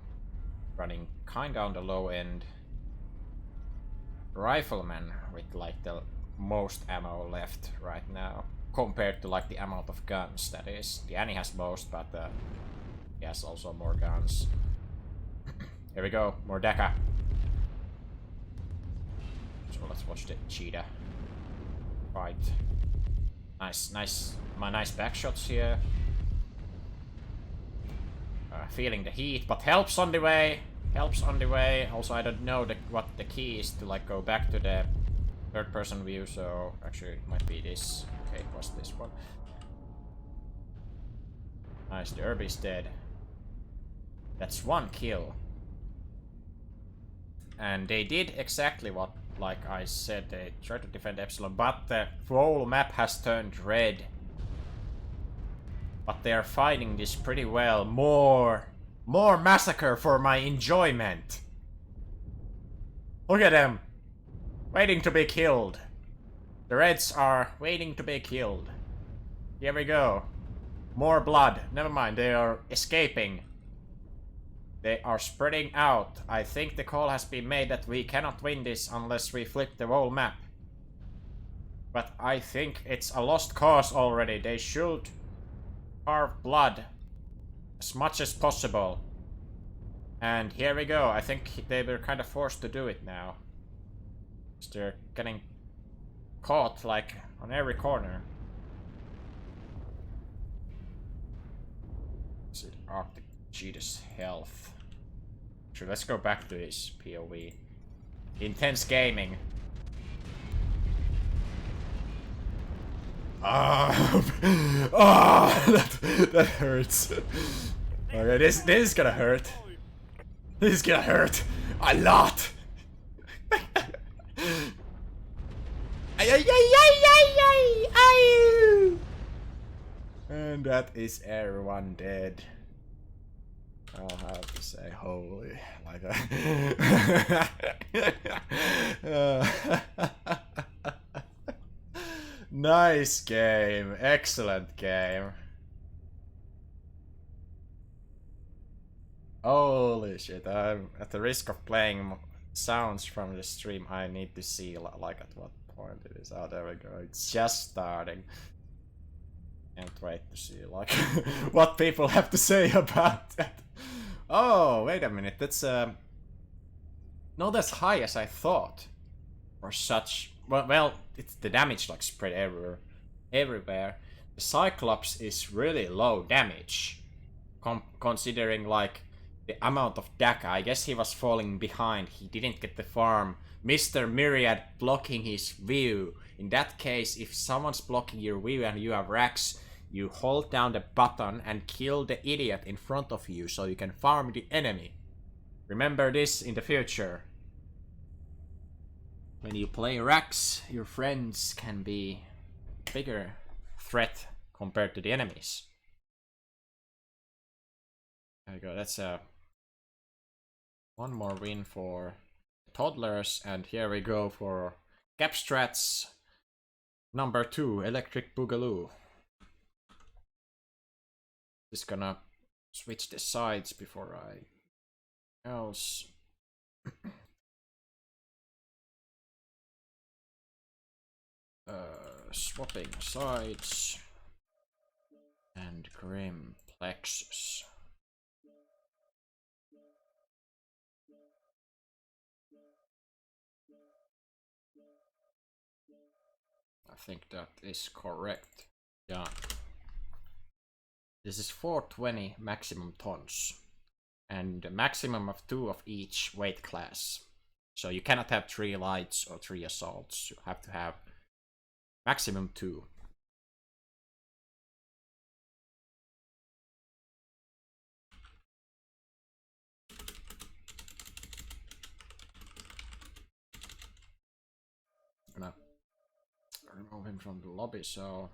running kinda on the low end. Rifleman with like the most ammo left right now. Compared to like the amount of guns, that is. The Annie has most, but he has also more guns. Here we go, more Daka. So let's watch the cheetah fight. Nice, my nice back shots here. Feeling the heat, but help's on the way. Help's on the way. Also, I don't know what the key is to like go back to the third-person view. So actually, it might be this. Okay, it was this one. Nice, the herb is dead. That's one kill. And they did exactly what, like I said, they tried to defend Epsilon, but the whole map has turned red. But they are fighting this pretty well. More massacre for my enjoyment. Look at them. Waiting to be killed. The Reds are waiting to be killed. Here we go. More blood. Never mind, they are escaping. They are spreading out. I think the call has been made that we cannot win this unless we flip the whole map. But I think it's a lost cause already. They should carve blood as much as possible. And here we go. I think they were kind of forced to do it now. They're getting caught like on every corner. Is it Arctic Cheetah's health? Sure, let's go back to his POV. Intense gaming. That hurts. Okay, this is gonna hurt. This is gonna hurt a lot. And that is everyone dead. I'll have to say holy like that. Nice game. Excellent game. Holy shit. I'm at the risk of playing sounds from the stream. I need to see like at what point it is. Oh, there we go. It's just starting. Can't wait to see like what people have to say about that. Oh, wait a minute. That's not as high as I thought. For such well, it's the damage like spread everywhere. The Cyclops is really low damage, considering like the amount of Daka. I guess he was falling behind. He didn't get the farm. Mr. Myriad blocking his view. In that case, if someone's blocking your view and you have racks, you hold down the button and kill the idiot in front of you so you can farm the enemy. Remember this in the future. When you play racks, your friends can be a bigger threat compared to the enemies. There we go, that's one more win for toddlers, and here we go for Capstrats number 2, Electric Boogaloo. Just gonna switch the sides before I else. Swapping sides and Grim Plexus. I think that is correct. Yeah. This is 420 maximum tons and a maximum of 2 of each weight class. So you cannot have 3 lights or 3 assaults. You have to have maximum 2. I'm gonna remove him from the lobby, so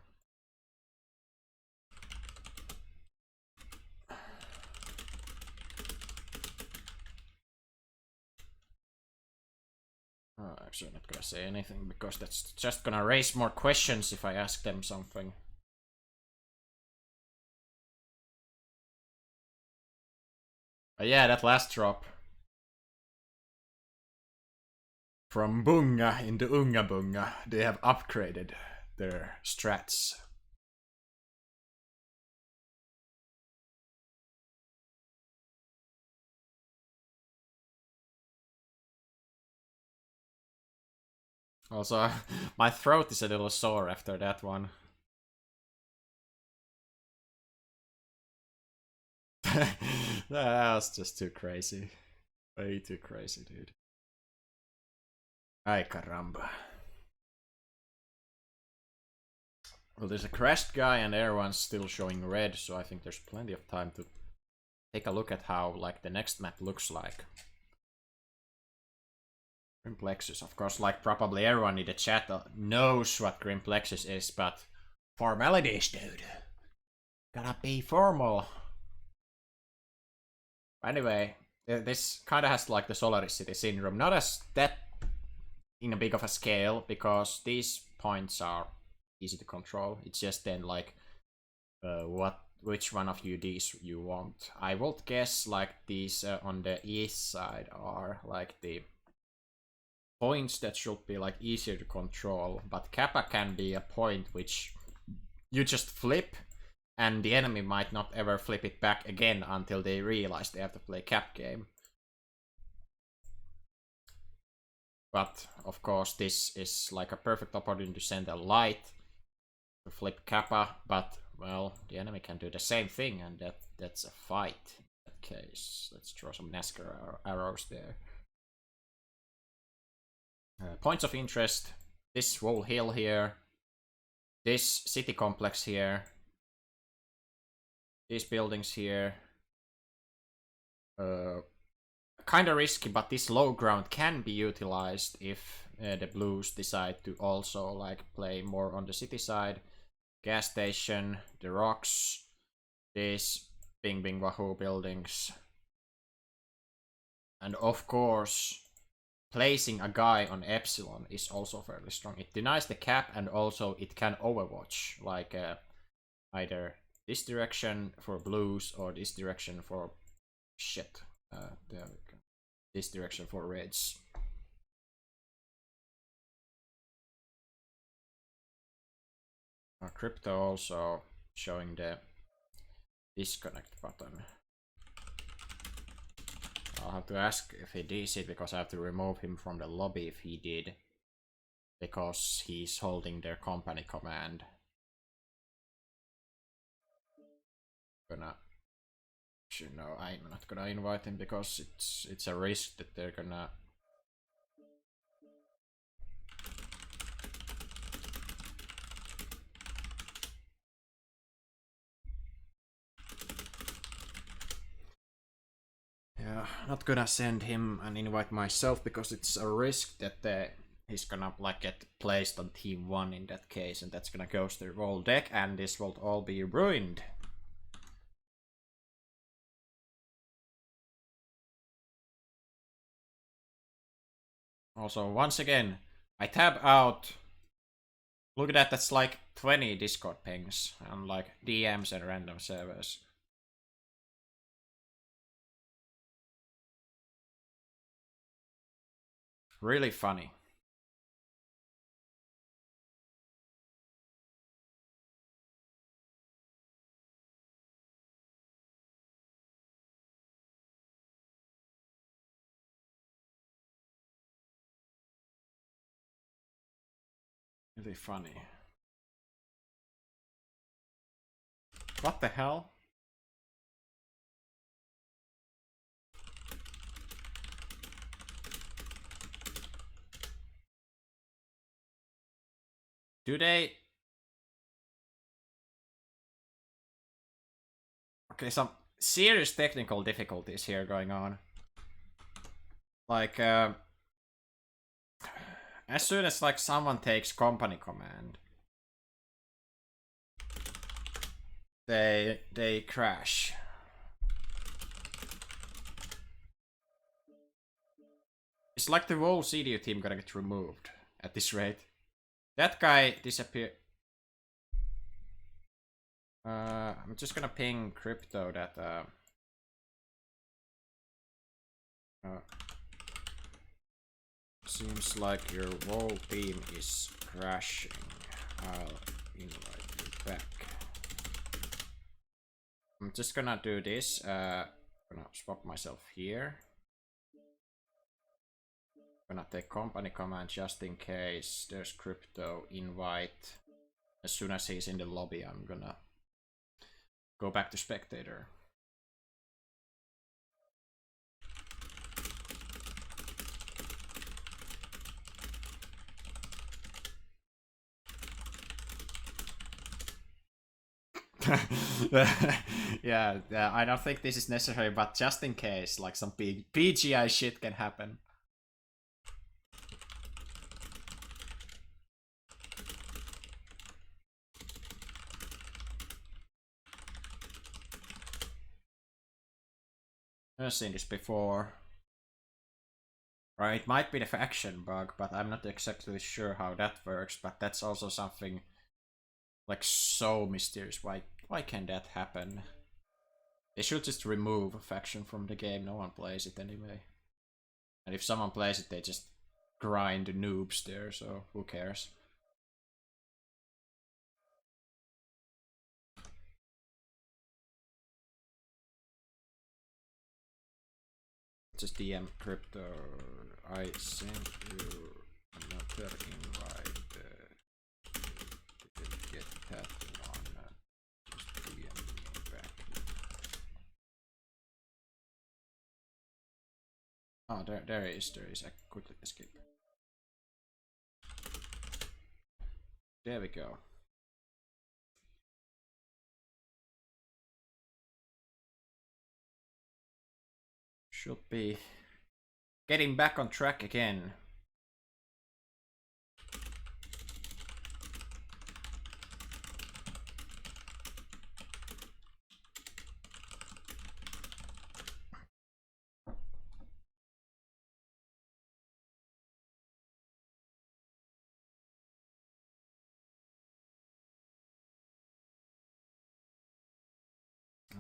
actually I'm not gonna say anything because that's just gonna raise more questions if I ask them something. But yeah, that last drop from Bunga into Unga Bunga, they have upgraded their strats. Also, my throat is a little sore after that one. That was just too crazy. Way too crazy, dude. Ay caramba. Well, there's a crashed guy and everyone's still showing red, so I think there's plenty of time to take a look at how like the next map looks like. Grimplexus, of course, like probably everyone in the chat knows what Grimplexus is, but formalities, dude. Gotta be formal. Anyway, this kind of has like the Solaris City syndrome, not as that in a big of a scale, because these points are easy to control. It's just then like which one of these you want. I would guess like these on the east side are like the points that should be like easier to control, but Kappa can be a point which you just flip and the enemy might not ever flip it back again until they realize they have to play cap game. But of course this is like a perfect opportunity to send a light to flip Kappa, but well, the enemy can do the same thing, and that's a fight in that case. Let's throw some NASCAR arrows there. Points of interest: this whole hill here, this city complex here, these buildings here. Kind of risky, but this low ground can be utilized if the blues decide to also like play more on the city side. Gas station, the rocks, these Bing Bing Wahoo buildings, and of course placing a guy on Epsilon is also fairly strong. It denies the cap and also it can overwatch, like either this direction for blues or this direction for shit. There we go. This direction for reds. Crypto also showing the disconnect button. I'll have to ask if he did it, because I have to remove him from the lobby if he did, because he's holding their company command. Actually, no, I'm not gonna invite him because it's a risk that they're gonna. Yeah, not gonna send him an invite myself because it's a risk that he's gonna like get placed on team 1 in that case, and that's gonna ghost their whole deck, and this will all be ruined. Also, once again, I tab out. Look at that, that's like 20 Discord pings and like DMs and random servers. Really funny. Really funny. What the hell? Do they... Okay, some serious technical difficulties here going on. Like, as soon as like someone takes company command, they crash. It's like the whole CDU team gonna get removed at this rate. That guy disappeared. I'm just gonna ping crypto that seems like your whole team is crashing. I'll invite you back. I'm just gonna do this. Gonna swap myself here. Gonna take company command just in case there's crypto invite. As soon as he's in the lobby, I'm gonna go back to spectator. yeah, I don't think this is necessary, but just in case, like some PGI shit can happen. I've seen this before. Right, it might be the faction bug, but I'm not exactly sure how that works, but that's also something like so mysterious. Why can that happen? They should just remove a faction from the game, no one plays it anyway. And if someone plays it, they just grind noobs there, so who cares? Just DM crypto. I sent you another invite. Didn't get that one. Just DM me back. Oh, there is. I quickly escape. There we go. Should be getting back on track again.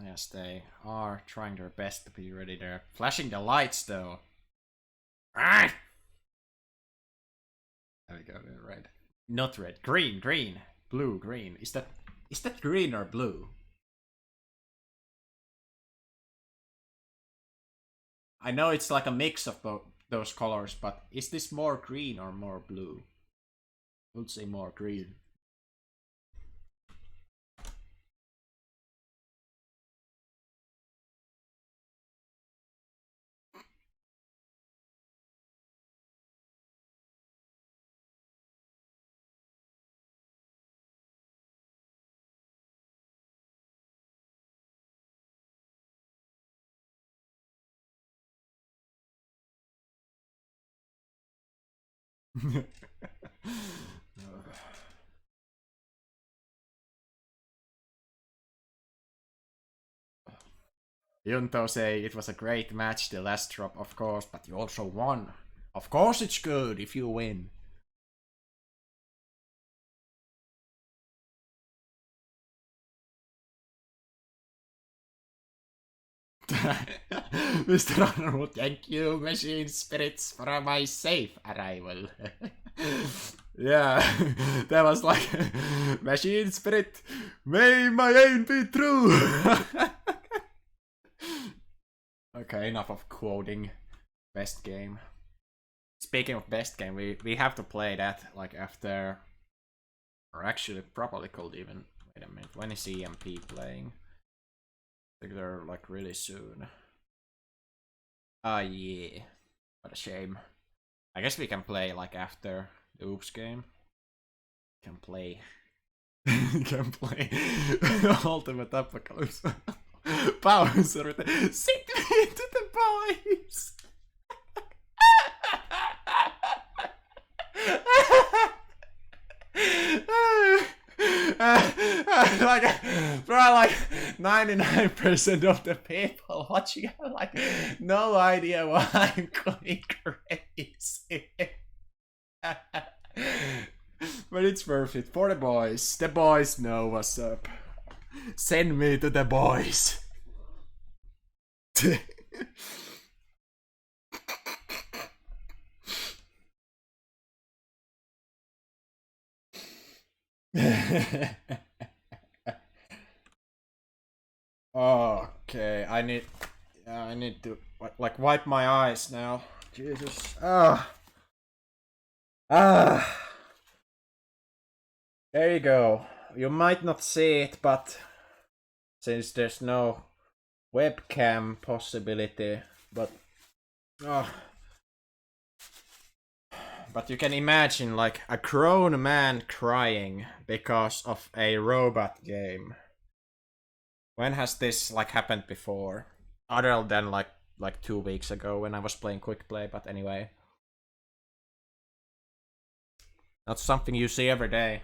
Yes, they are trying their best to be ready there. Flashing the lights though. Ah! There we go, red. Not red. Green. Blue, green. Is that green or blue? I know it's like a mix of both those colors, but is this more green or more blue? I would say more green. Junto say it was a great match, the last drop, of course, but you also won. Of course it's good if you win. Mr. Honorwood, thank you, Machine Spirits, for my safe arrival. Yeah, that was like, Machine Spirit, may my aim be true. Okay, enough of quoting. Best game. Speaking of best game, we have to play that like after, or actually probably could even. Wait a minute, when is CMP playing? I think they're like really soon. Ah, yeah. What a shame. I guess we can play like after the Oops game. Can play. Can play Ultimate Apocalypse. Bowser, sit me to the boys. Like, bro, like 99% of the people watching have like no idea why I'm going crazy. But it's worth it for the boys. The boys know what's up. Send me to the boys. Okay, I need to like wipe my eyes now. Jesus. Ah, there you go. You might not see it, but since there's no webcam possibility, but oh, but you can imagine like a grown man crying because of a robot game. When has this like happened before? Other than like 2 weeks ago when I was playing quick play, but anyway. That's something you see every day.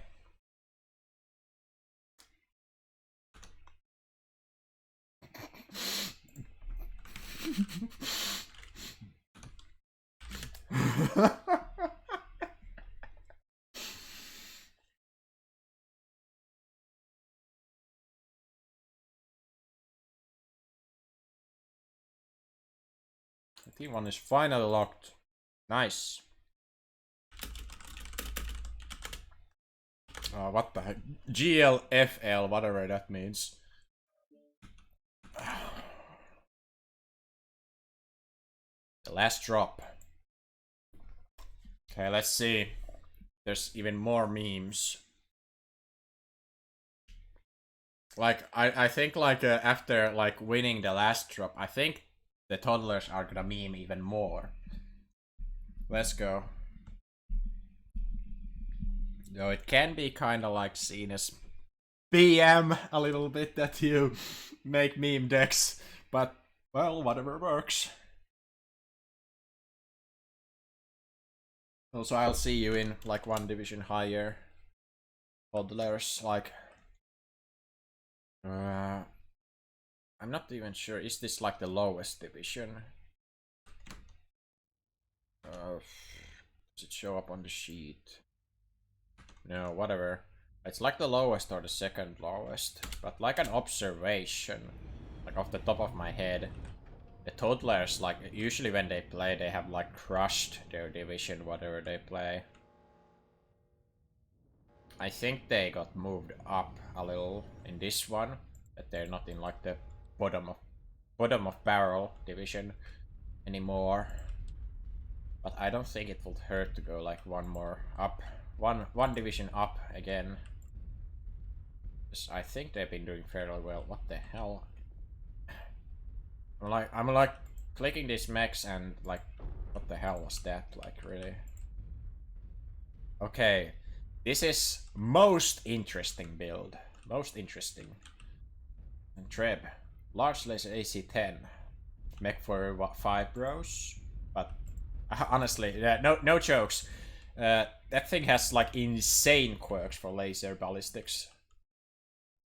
T1 is finally locked. Nice. What the heck? GLFL, whatever that means. The last drop. Okay, let's see. There's even more memes. Like, I think like after like winning the last drop, I think the toddlers are gonna meme even more. Let's go. Though it can be kind of like seen as BM a little bit that you make meme decks, but well, whatever works. Also, I'll see you in like one division higher. Toddlers, like. I'm not even sure. Is this like the lowest division? Does it show up on the sheet? No, whatever. It's like the lowest or the second lowest, but like an observation, like off the top of my head, the toddlers, like usually when they play, they have like crushed their division, whatever they play. I think they got moved up a little in this one, that they're not in like the bottom of barrel division anymore. But I don't think it would hurt to go like one more up. One division up again. I think they've been doing fairly well. What the hell? I'm like clicking these mechs and like, what the hell was that? Like, really? Okay, this is most interesting build. Most interesting. And Treb, large laser AC-10, mech for what, 5 bros? But honestly, no jokes. That thing has like insane quirks for laser ballistics.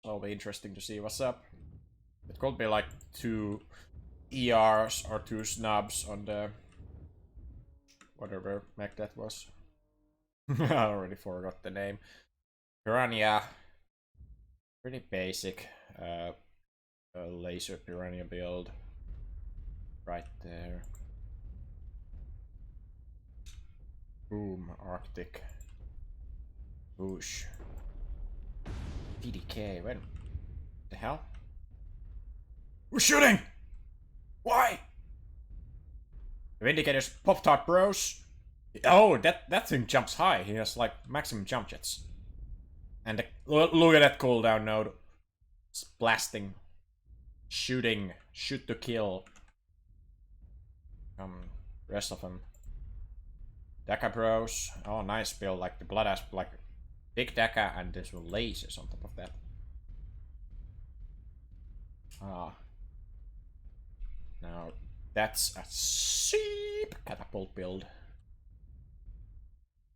It'll be interesting to see what's up. It could be like 2 ERs or 2 snubs on the whatever mech that was. I already forgot the name. Piranha. Pretty basic laser piranha build. Right there. Boom, Arctic. Boosh. PDK, when? The hell? Who's shooting? Why? The Vindicator's Pop-Tart Bros. Oh, that thing jumps high. He has like maximum jump jets. And look at that cooldown node. It's blasting. Shooting. Shoot to kill. Rest of them. Daka Bros. Oh, nice build. Like the blood ass, like big Daka and there's lasers on top of that. Ah. Now, that's a cheap catapult build.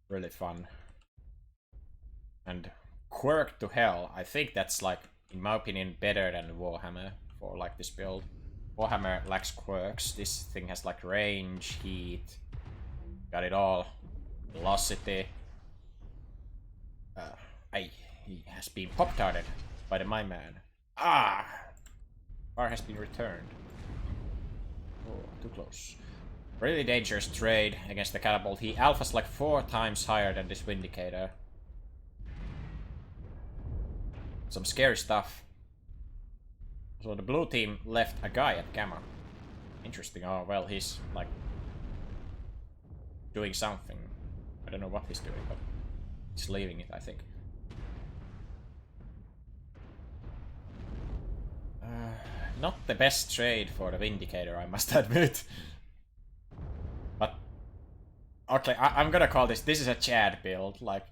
Really fun. And quirk to hell. I think that's like, in my opinion, better than Warhammer for like this build. Warhammer lacks quirks. This thing has like range, heat, got it all. Velocity. He has been pop-tarted by the my man. Ah! Bar has been returned. Oh, too close. Really dangerous trade against the catapult. He alphas like 4 times higher than this Vindicator. Some scary stuff. So the blue team left a guy at Gamma. Interesting. Oh, well, he's like doing something. I don't know what he's doing, but he's leaving it, I think. Not the best trade for the Vindicator, I must admit. But okay, I'm gonna call this. This is a Chad build, like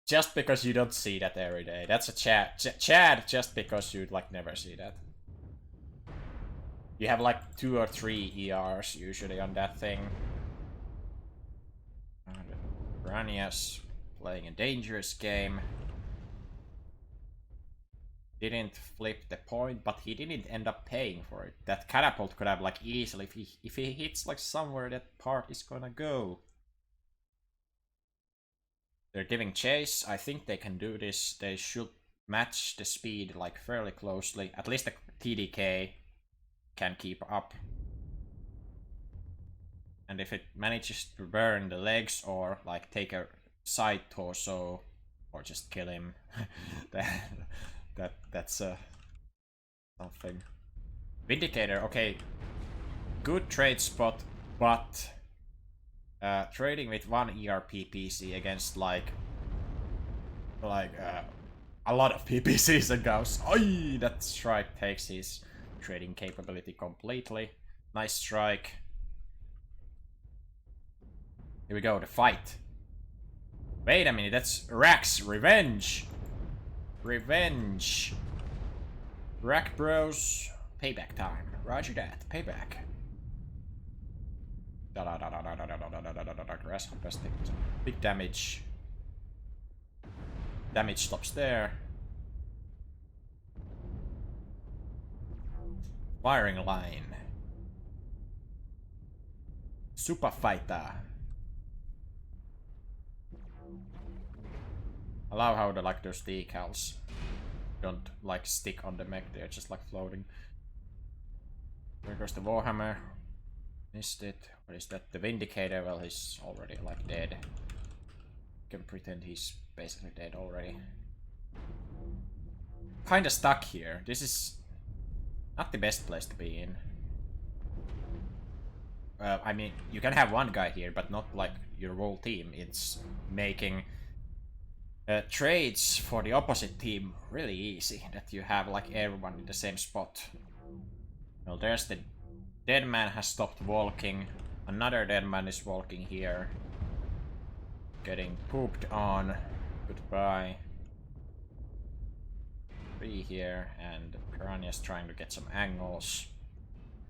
just because you don't see that every day. That's a Chad just because you'd like never see that. You have like 2 or 3 ERs usually on that thing. Rania's playing a dangerous game. Didn't flip the point, but he didn't end up paying for it. That catapult could have like easily, if he hits like somewhere, that part is gonna go. They're giving chase. I think they can do this. They should match the speed like fairly closely. At least the TDK can keep up. And if it manages to burn the legs or like take a side torso or just kill him, that's something. Vindicator, okay, good trade spot, but trading with 1 ERP PC against like a lot of PPCs and Gauss. Oi, that strike takes his trading capability completely. Nice strike. Here we go, the fight. Wait a minute, that's Rax revenge. Revenge. Rack bros. Payback time. Roger that. Payback. Big damage. Damage stops there. Firing line. Super fighter. I love how the like those decals don't like stick on the mech, they're just like floating. There goes the Warhammer. Missed it. What is that? The Vindicator, well he's already like dead. Can pretend he's basically dead already. Kinda stuck here. This is not the best place to be in. I mean, you can have one guy here, but not like your whole team. It's making trades for the opposite team really easy, that you have like everyone in the same spot. Well, there's the dead man has stopped walking. Another dead man is walking here. Getting pooped on. Goodbye. 3 here, and Piranha's trying to get some angles.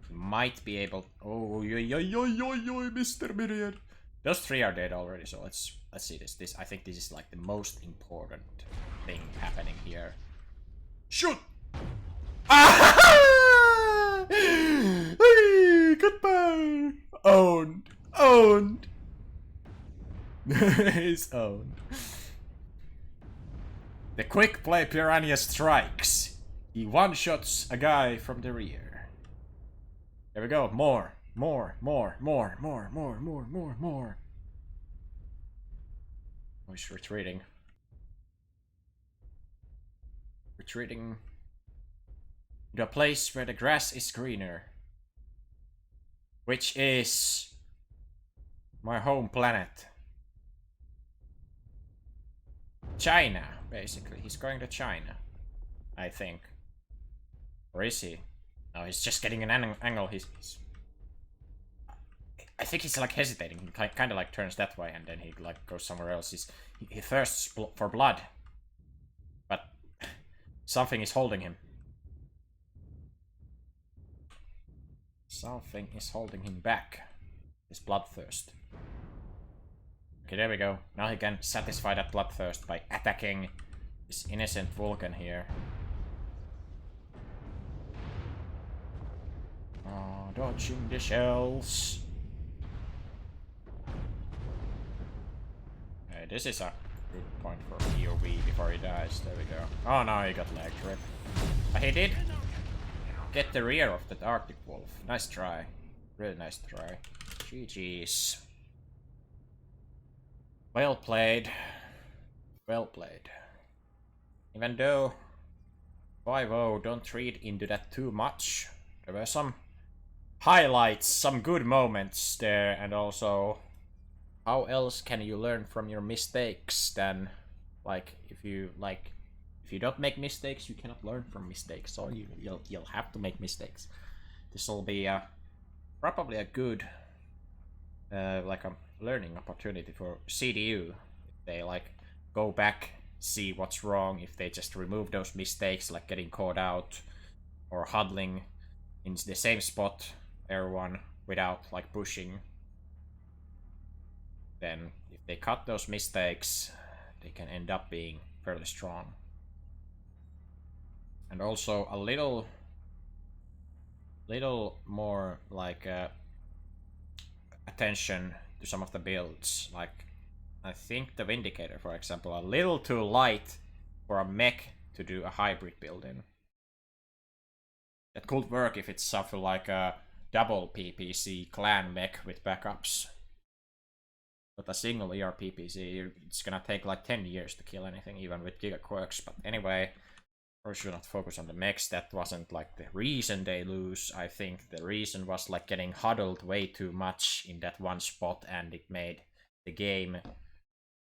He might be able. Oh, yo, Mr. Myriad. Those 3 are dead already, so let's see this. I think this is like the most important thing happening here. Shoot! Ah! Hey, goodbye! Owned! Owned! He's owned. The quick play Piranha strikes. He one-shots a guy from the rear. There we go. More. Oh, he's retreating. Retreating to a place where the grass is greener. Which is my home planet. China, basically. He's going to China, I think. Or is he? No, he's just getting an angle. He's I think he's like hesitating. He kind of like turns that way and then he like goes somewhere else. He thirsts for blood, but something is holding him. Something is holding him back. His bloodthirst. Okay, there we go. Now he can satisfy that bloodthirst by attacking this innocent Vulcan here. Oh, dodging the shells. Okay, this is a good point for POV before he dies. There we go. Oh no, he got leg trip. But he did get the rear of that Arctic Wolf. Nice try. Really nice try. GG's. Well played. Well played. Even though 5-0, don't read into that too much. There were some highlights, some good moments there, and also how else can you learn from your mistakes than like if you don't make mistakes, you cannot learn from mistakes. So you'll have to make mistakes. This will be probably a good like a learning opportunity for CDU. If they like go back, see what's wrong, if they just remove those mistakes like getting caught out or huddling in the same spot everyone without like pushing, then if they cut those mistakes, they can end up being fairly strong. And also a little more like attention to some of the builds. Like I think the Vindicator, for example, a little too light for a mech to do a hybrid build in. That could work if it's something like a double PPC clan mech with backups. But a single ER PPC, it's gonna take like 10 years to kill anything, even with Giga Quirks. But anyway, we should not focus on the mechs. That wasn't like the reason they lose. I think the reason was like getting huddled way too much in that one spot, and it made the game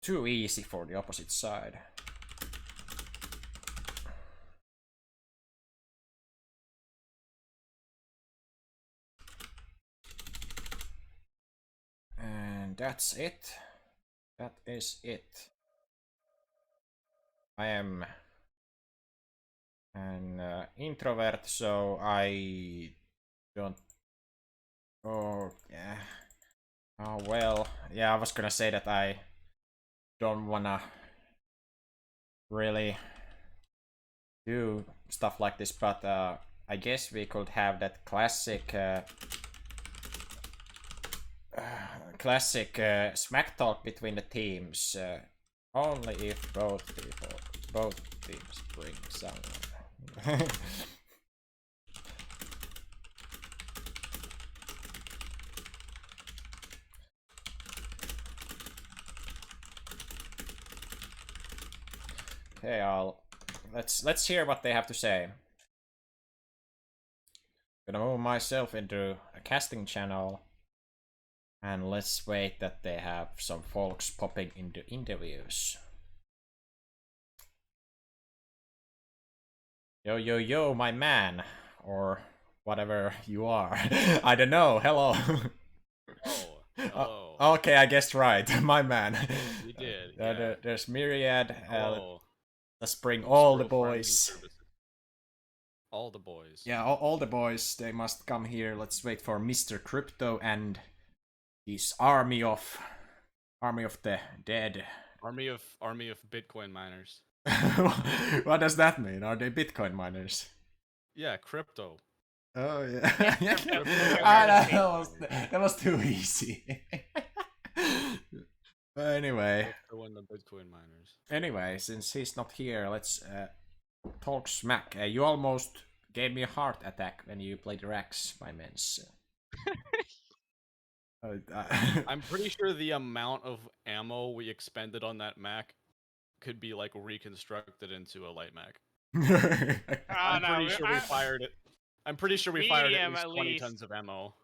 too easy for the opposite side. And that's it. That is it. I am an introvert, so I don't. Oh yeah. Oh well. Yeah, I was gonna say that I don't wanna really do stuff like this, but I guess we could have that classic smack talk between the teams. Only if both teams bring someone. Okay, let's hear what they have to say. Gonna move myself into a casting channel, and let's wait that they have some folks popping into interviews. Yo, yo, yo, my man, or whatever you are. I don't know. Hello. Oh, hello. Okay, I guessed right. My man. You did. Yeah. There's Myriad. Hello. Let's bring Most all the real-friendly boys. services. All the boys. Yeah, all the boys. They must come here. Let's wait for Mr. Crypto and his army of the dead. Army of Bitcoin miners. What does that mean? Are they Bitcoin miners? Yeah, crypto. Oh yeah. That was too easy. Anyway. Crypto and the Bitcoin miners. Anyway, since he's not here, let's talk smack. You almost gave me a heart attack when you played Rex, my mens. I'm pretty sure the amount of ammo we expended on that Mac could be like reconstructed into a light Mac. I'm pretty sure we fired it. I'm pretty sure we fired at least 20 tons of ammo.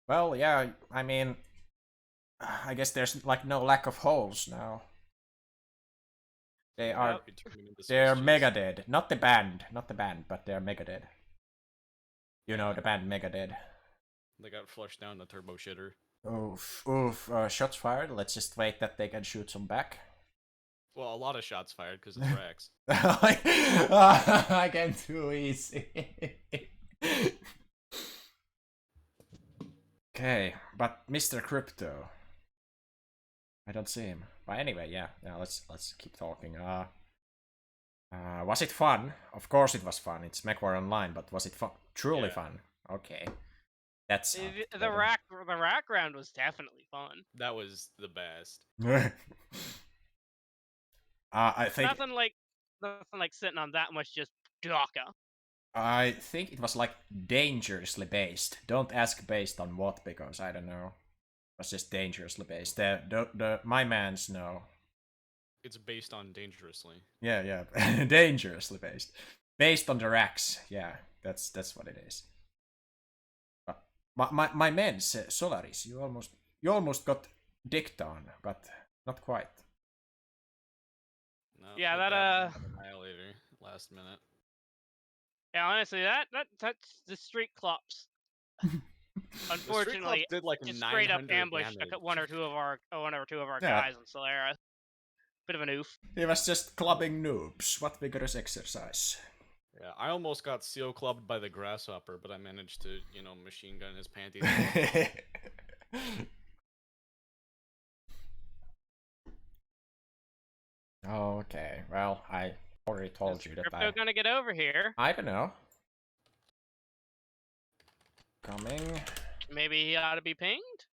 Well, yeah, I mean, I guess there's like no lack of holes now. They're mega dead. Not the band, but they're mega dead. You know the band Megadeth. They got flushed down the turbo shitter. Oof. Shots fired. Let's just wait that they can shoot some back. Well, a lot of shots fired because it's Rex. I can too easy. Okay, but Mr. Crypto, I don't see him. But anyway, yeah. Let's keep talking. Was it fun? Of course it was fun. It's MechWar Online, but was it truly fun? Okay. That's the rack round was definitely fun. That was the best. I think nothing like sitting on that much just Daka. I think it was like dangerously based. Don't ask based on what, because I don't know. It was just dangerously based. The my mans know. It's based on dangerously. Yeah, dangerously based. Based on the racks. Yeah, that's what it is. My mens, Solaris, you almost got dicked on, but not quite. No, Yeah, they that got me with Annihilator last minute. Yeah, honestly, that's the street clops. The Street Club Unfortunately, did like just straight up 900 ambushed damage. one or two of our Yeah. guys in Solera. Bit of an oof. He was just clubbing noobs. What vigorous exercise. Yeah, I almost got seal clubbed by the grasshopper, but I managed to, machine gun his panties. Okay, well, I already told you that Crypto gonna get over here. I don't know. Coming. Maybe he ought to be pinged?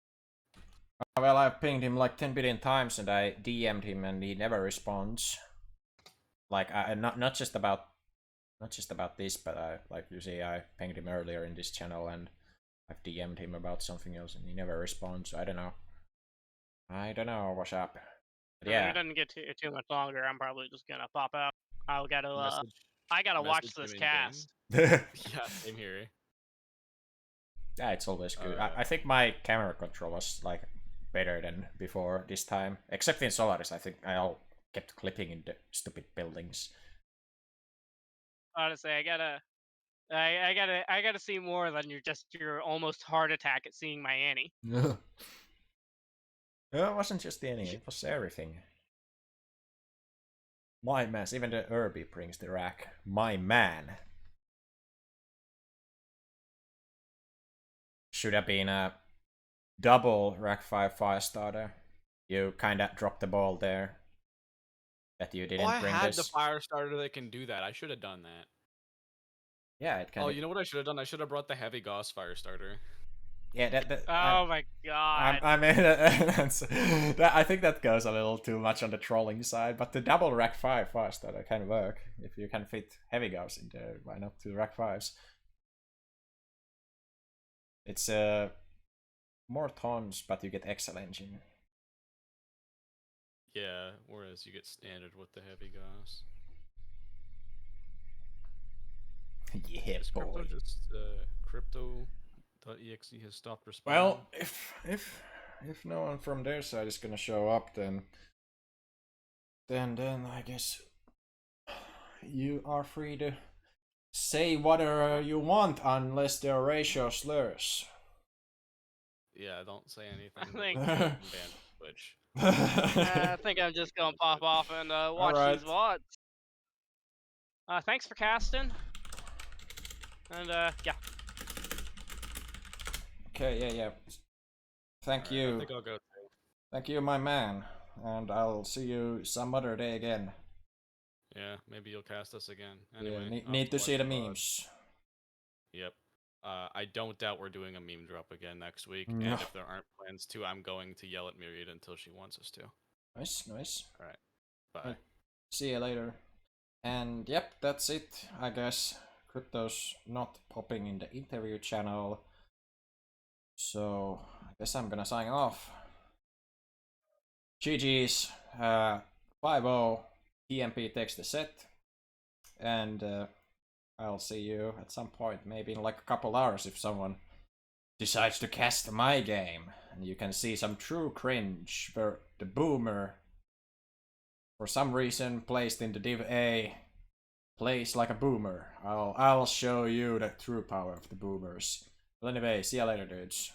Well, I've pinged him like 10 billion times and I DM'd him and he never responds. Like, not just about this, but like you see, I pinged him earlier in this channel and I've DM'd him about something else and he never responds. I don't know. I don't know what's up. But yeah. If it doesn't get too much longer, I'm probably just gonna pop out. I gotta watch this cast. Yeah, same here. Yeah, it's always good. I think my camera control was like better than before this time. Except in Solaris, I think I all kept clipping in the stupid buildings. Honestly, I gotta see more than your almost heart attack at seeing my Annie. No, it wasn't just the ending, it was everything. My man, even the Irby brings the rack. My man. Should have been a double rack 5 fire starter. You kinda dropped the ball there. That you didn't bring I had this. the fire starter that can do that. I should have done that. Yeah, it can. Oh, you know what I should have done? I should have brought the heavy Gauss fire starter. Yeah, Oh my god. I mean, I think that goes a little too much on the trolling side, but the double rack 5 fire starter can work. If you can fit heavy Gauss in there, why not 2 rack 5s? It's more tons, but you get Excel engine. Yeah, whereas you get standard with the heavy Gauss. Yeah, boy. Crypto.exe has stopped responding. Well, if no one from their side is gonna show up, then I guess you are free to say whatever you want, unless there are racial slurs. Yeah, don't say anything. I think ban Twitch. I think I'm just gonna pop off and watch these VODs. Thanks for casting. And yeah. Okay, yeah. Thank you. I think I'll go too. Thank you, my man. And I'll see you some other day again. Yeah, maybe you'll cast us again. Anyway, yeah, need to see the memes. Yep. I don't doubt we're doing a meme drop again next week. No. And if there aren't plans to, I'm going to yell at Myriad until she wants us to. Nice. Alright. Bye. See you later. And yep, that's it, I guess. Crypto's not popping in the interview channel. So, I guess I'm gonna sign off. GG's. 5-0. T1MP takes the set. And I'll see you at some point, maybe in like a couple hours if someone decides to cast my game. And you can see some true cringe where the boomer, for some reason placed in the div A, plays like a boomer. I'll show you the true power of the boomers. But anyway, see ya later, dudes.